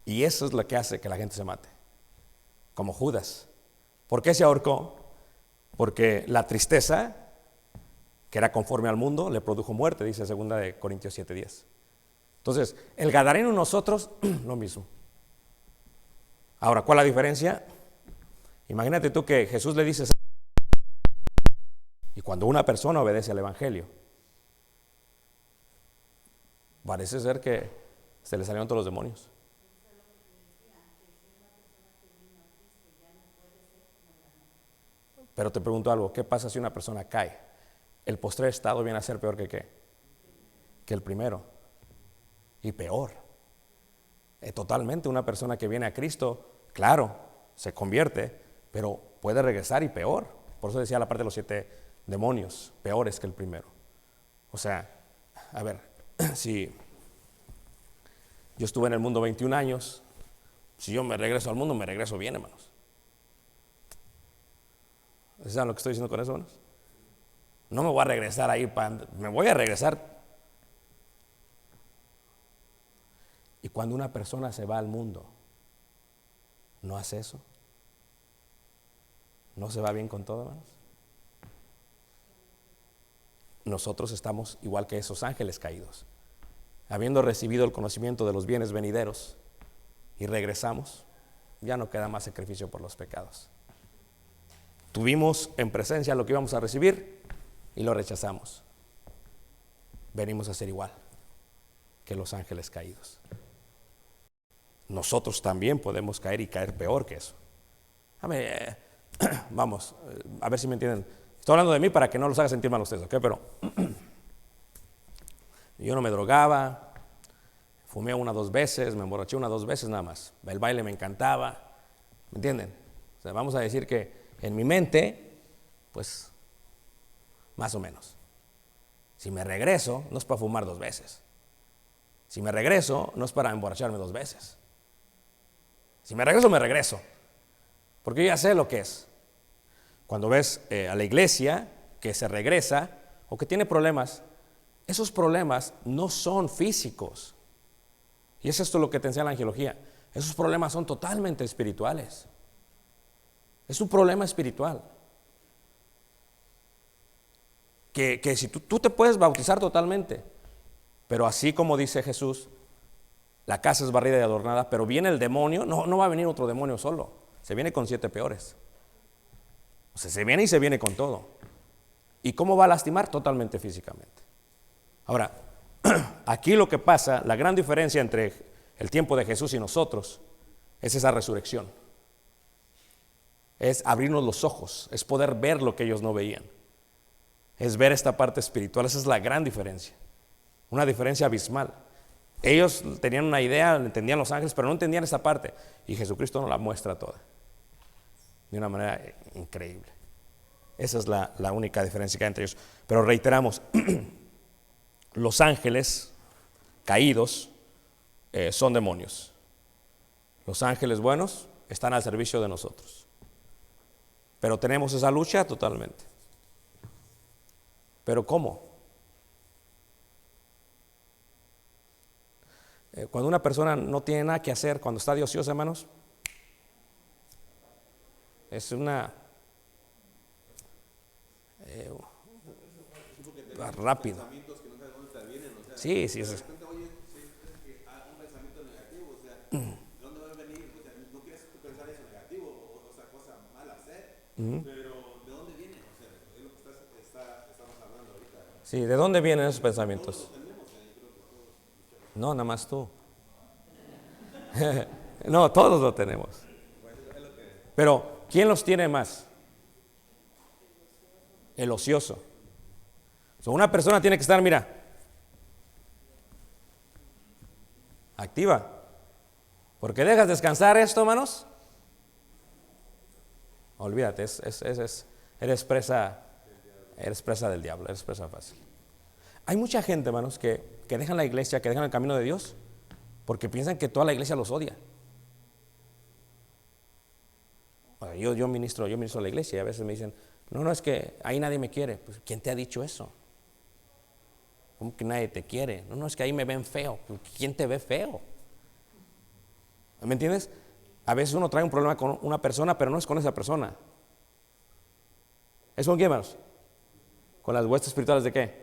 Y eso es lo que hace que la gente se mate. Como Judas. ¿Por qué se ahorcó? Porque la tristeza, que era conforme al mundo, le produjo muerte, dice 2 Corintios 7:10. Entonces, el gadareno en nosotros, lo mismo. Ahora, ¿cuál es la diferencia? Imagínate tú que Jesús le dice, y cuando una persona obedece al evangelio, parece ser que se le salieron todos los demonios. Pero te pregunto algo, ¿qué pasa si una persona cae? El postrer estado viene a ser peor que ¿qué? Que el primero. Y peor. Totalmente una persona que viene a Cristo, claro, se convierte, pero puede regresar y peor. Por eso decía la parte de los 7 demonios, peores que el primero. O sea, a ver, si yo estuve en el mundo 21 años, si yo me regreso al mundo, me regreso bien, hermanos. ¿Saben lo que estoy diciendo con eso, hermanos? No me voy a regresar ahí, me voy a regresar. Y cuando una persona se va al mundo, ¿no hace eso? ¿No se va bien con todo, hermanos? Nosotros estamos igual que esos ángeles caídos, habiendo recibido el conocimiento de los bienes venideros y regresamos, ya no queda más sacrificio por los pecados. Tuvimos en presencia lo que íbamos a recibir y lo rechazamos. Venimos a ser igual que los ángeles caídos. Nosotros también podemos caer y caer peor que eso. Vamos, a ver si me entienden. Estoy hablando de mí para que no los haga sentir mal ustedes, ¿ok? Pero yo no me drogaba, fumé 1 o 2 veces, me emborraché 1 o 2 veces nada más. El baile me encantaba, ¿me entienden? O sea, vamos a decir que en mi mente, pues, más o menos. Si me regreso, no es para fumar 2 veces. Si me regreso, no es para emborracharme 2 veces. Si me regreso. Porque yo ya sé lo que es. Cuando ves a la iglesia que se regresa o que tiene problemas, esos problemas no son físicos. Y es esto lo que te enseña la angiología. Esos problemas son totalmente espirituales. Es un problema espiritual. Que si tú te puedes bautizar totalmente, pero así como dice Jesús, la casa es barrida y adornada, pero viene el demonio, no va a venir otro demonio solo, se viene con 7 peores. O sea, se viene y se viene con todo. ¿Y cómo va a lastimar? Totalmente físicamente. Ahora, aquí lo que pasa, la gran diferencia entre el tiempo de Jesús y nosotros, es esa resurrección. Es abrirnos los ojos, es poder ver lo que ellos no veían. Es ver esta parte espiritual, esa es la gran diferencia. Una diferencia abismal. Ellos tenían una idea, entendían los ángeles, pero no entendían esa parte. Y Jesucristo nos la muestra toda. De una manera increíble. Esa es la única diferencia que hay entre ellos. Pero reiteramos, los ángeles caídos son demonios. Los ángeles buenos están al servicio de nosotros. Pero tenemos esa lucha totalmente. ¿Pero cómo? Cuando una persona no tiene nada que hacer, cuando está de ociosa, hermanos, es rápido. Sí, sí, eso es. Sí, ¿de dónde vienen esos pensamientos? No, nada más tú. No, todos lo tenemos. Pero, ¿quién los tiene más? El ocioso. Una persona tiene que estar, mira, activa. Porque dejas descansar esto, hermanos. Olvídate, eres presa del diablo, eres presa fácil. Hay mucha gente, hermanos, que dejan la iglesia, que dejan el camino de Dios, porque piensan que toda la iglesia los odia. Yo ministro a la iglesia y a veces me dicen, no, es que ahí nadie me quiere. Pues, ¿quién te ha dicho eso? ¿Cómo que nadie te quiere? No, es que ahí me ven feo. ¿Quién te ve feo? ¿Me entiendes? A veces uno trae un problema con una persona, pero no es con esa persona. ¿Es con quién, hermanos? ¿Con las huestes espirituales de qué?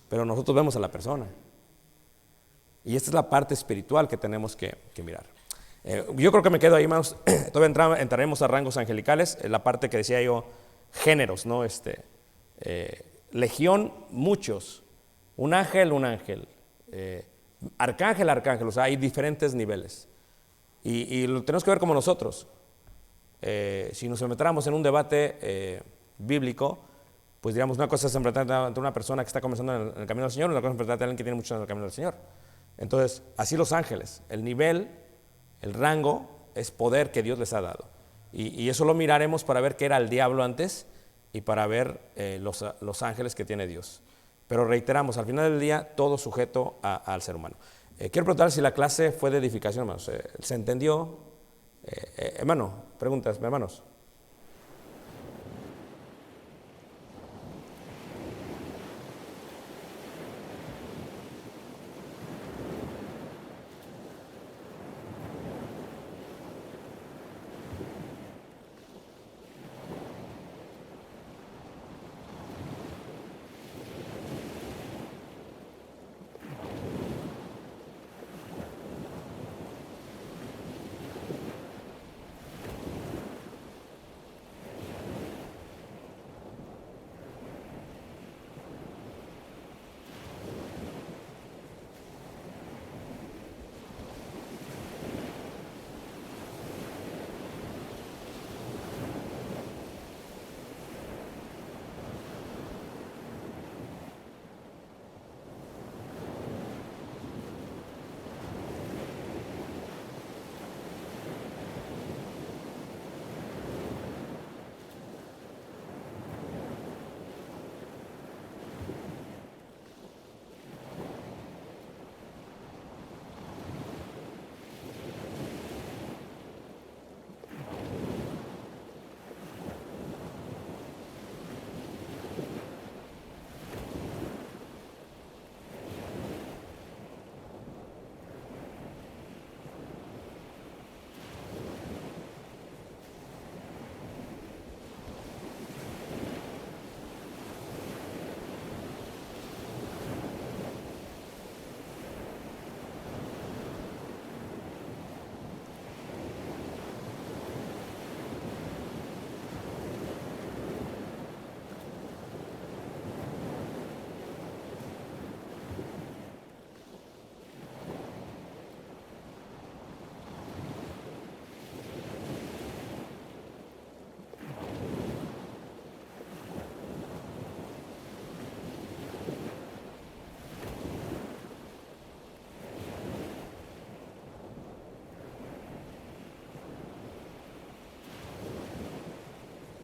Pero nosotros vemos a la persona. Y esta es la parte espiritual que tenemos que mirar. Yo creo que me quedo ahí, hermanos. Todavía entraremos a rangos angelicales, la parte que decía yo, géneros, ¿no? Legión, muchos. Un ángel. Arcángel, o sea, hay diferentes niveles. Y lo tenemos que ver como nosotros. Si nos enfrentáramos en un debate bíblico, pues diríamos, una cosa es enfrentarte ante una persona que está comenzando en el camino del Señor, y otra cosa es enfrentarte a alguien que tiene muchos años en el camino del Señor. Entonces, así los ángeles, el nivel, el rango, es poder que Dios les ha dado. Y eso lo miraremos para ver qué era el diablo antes y para ver los ángeles que tiene Dios. Pero reiteramos, al final del día, todo sujeto al ser humano. Quiero preguntar si la clase fue de edificación, hermanos. ¿Se entendió? Hermano, preguntas, hermanos.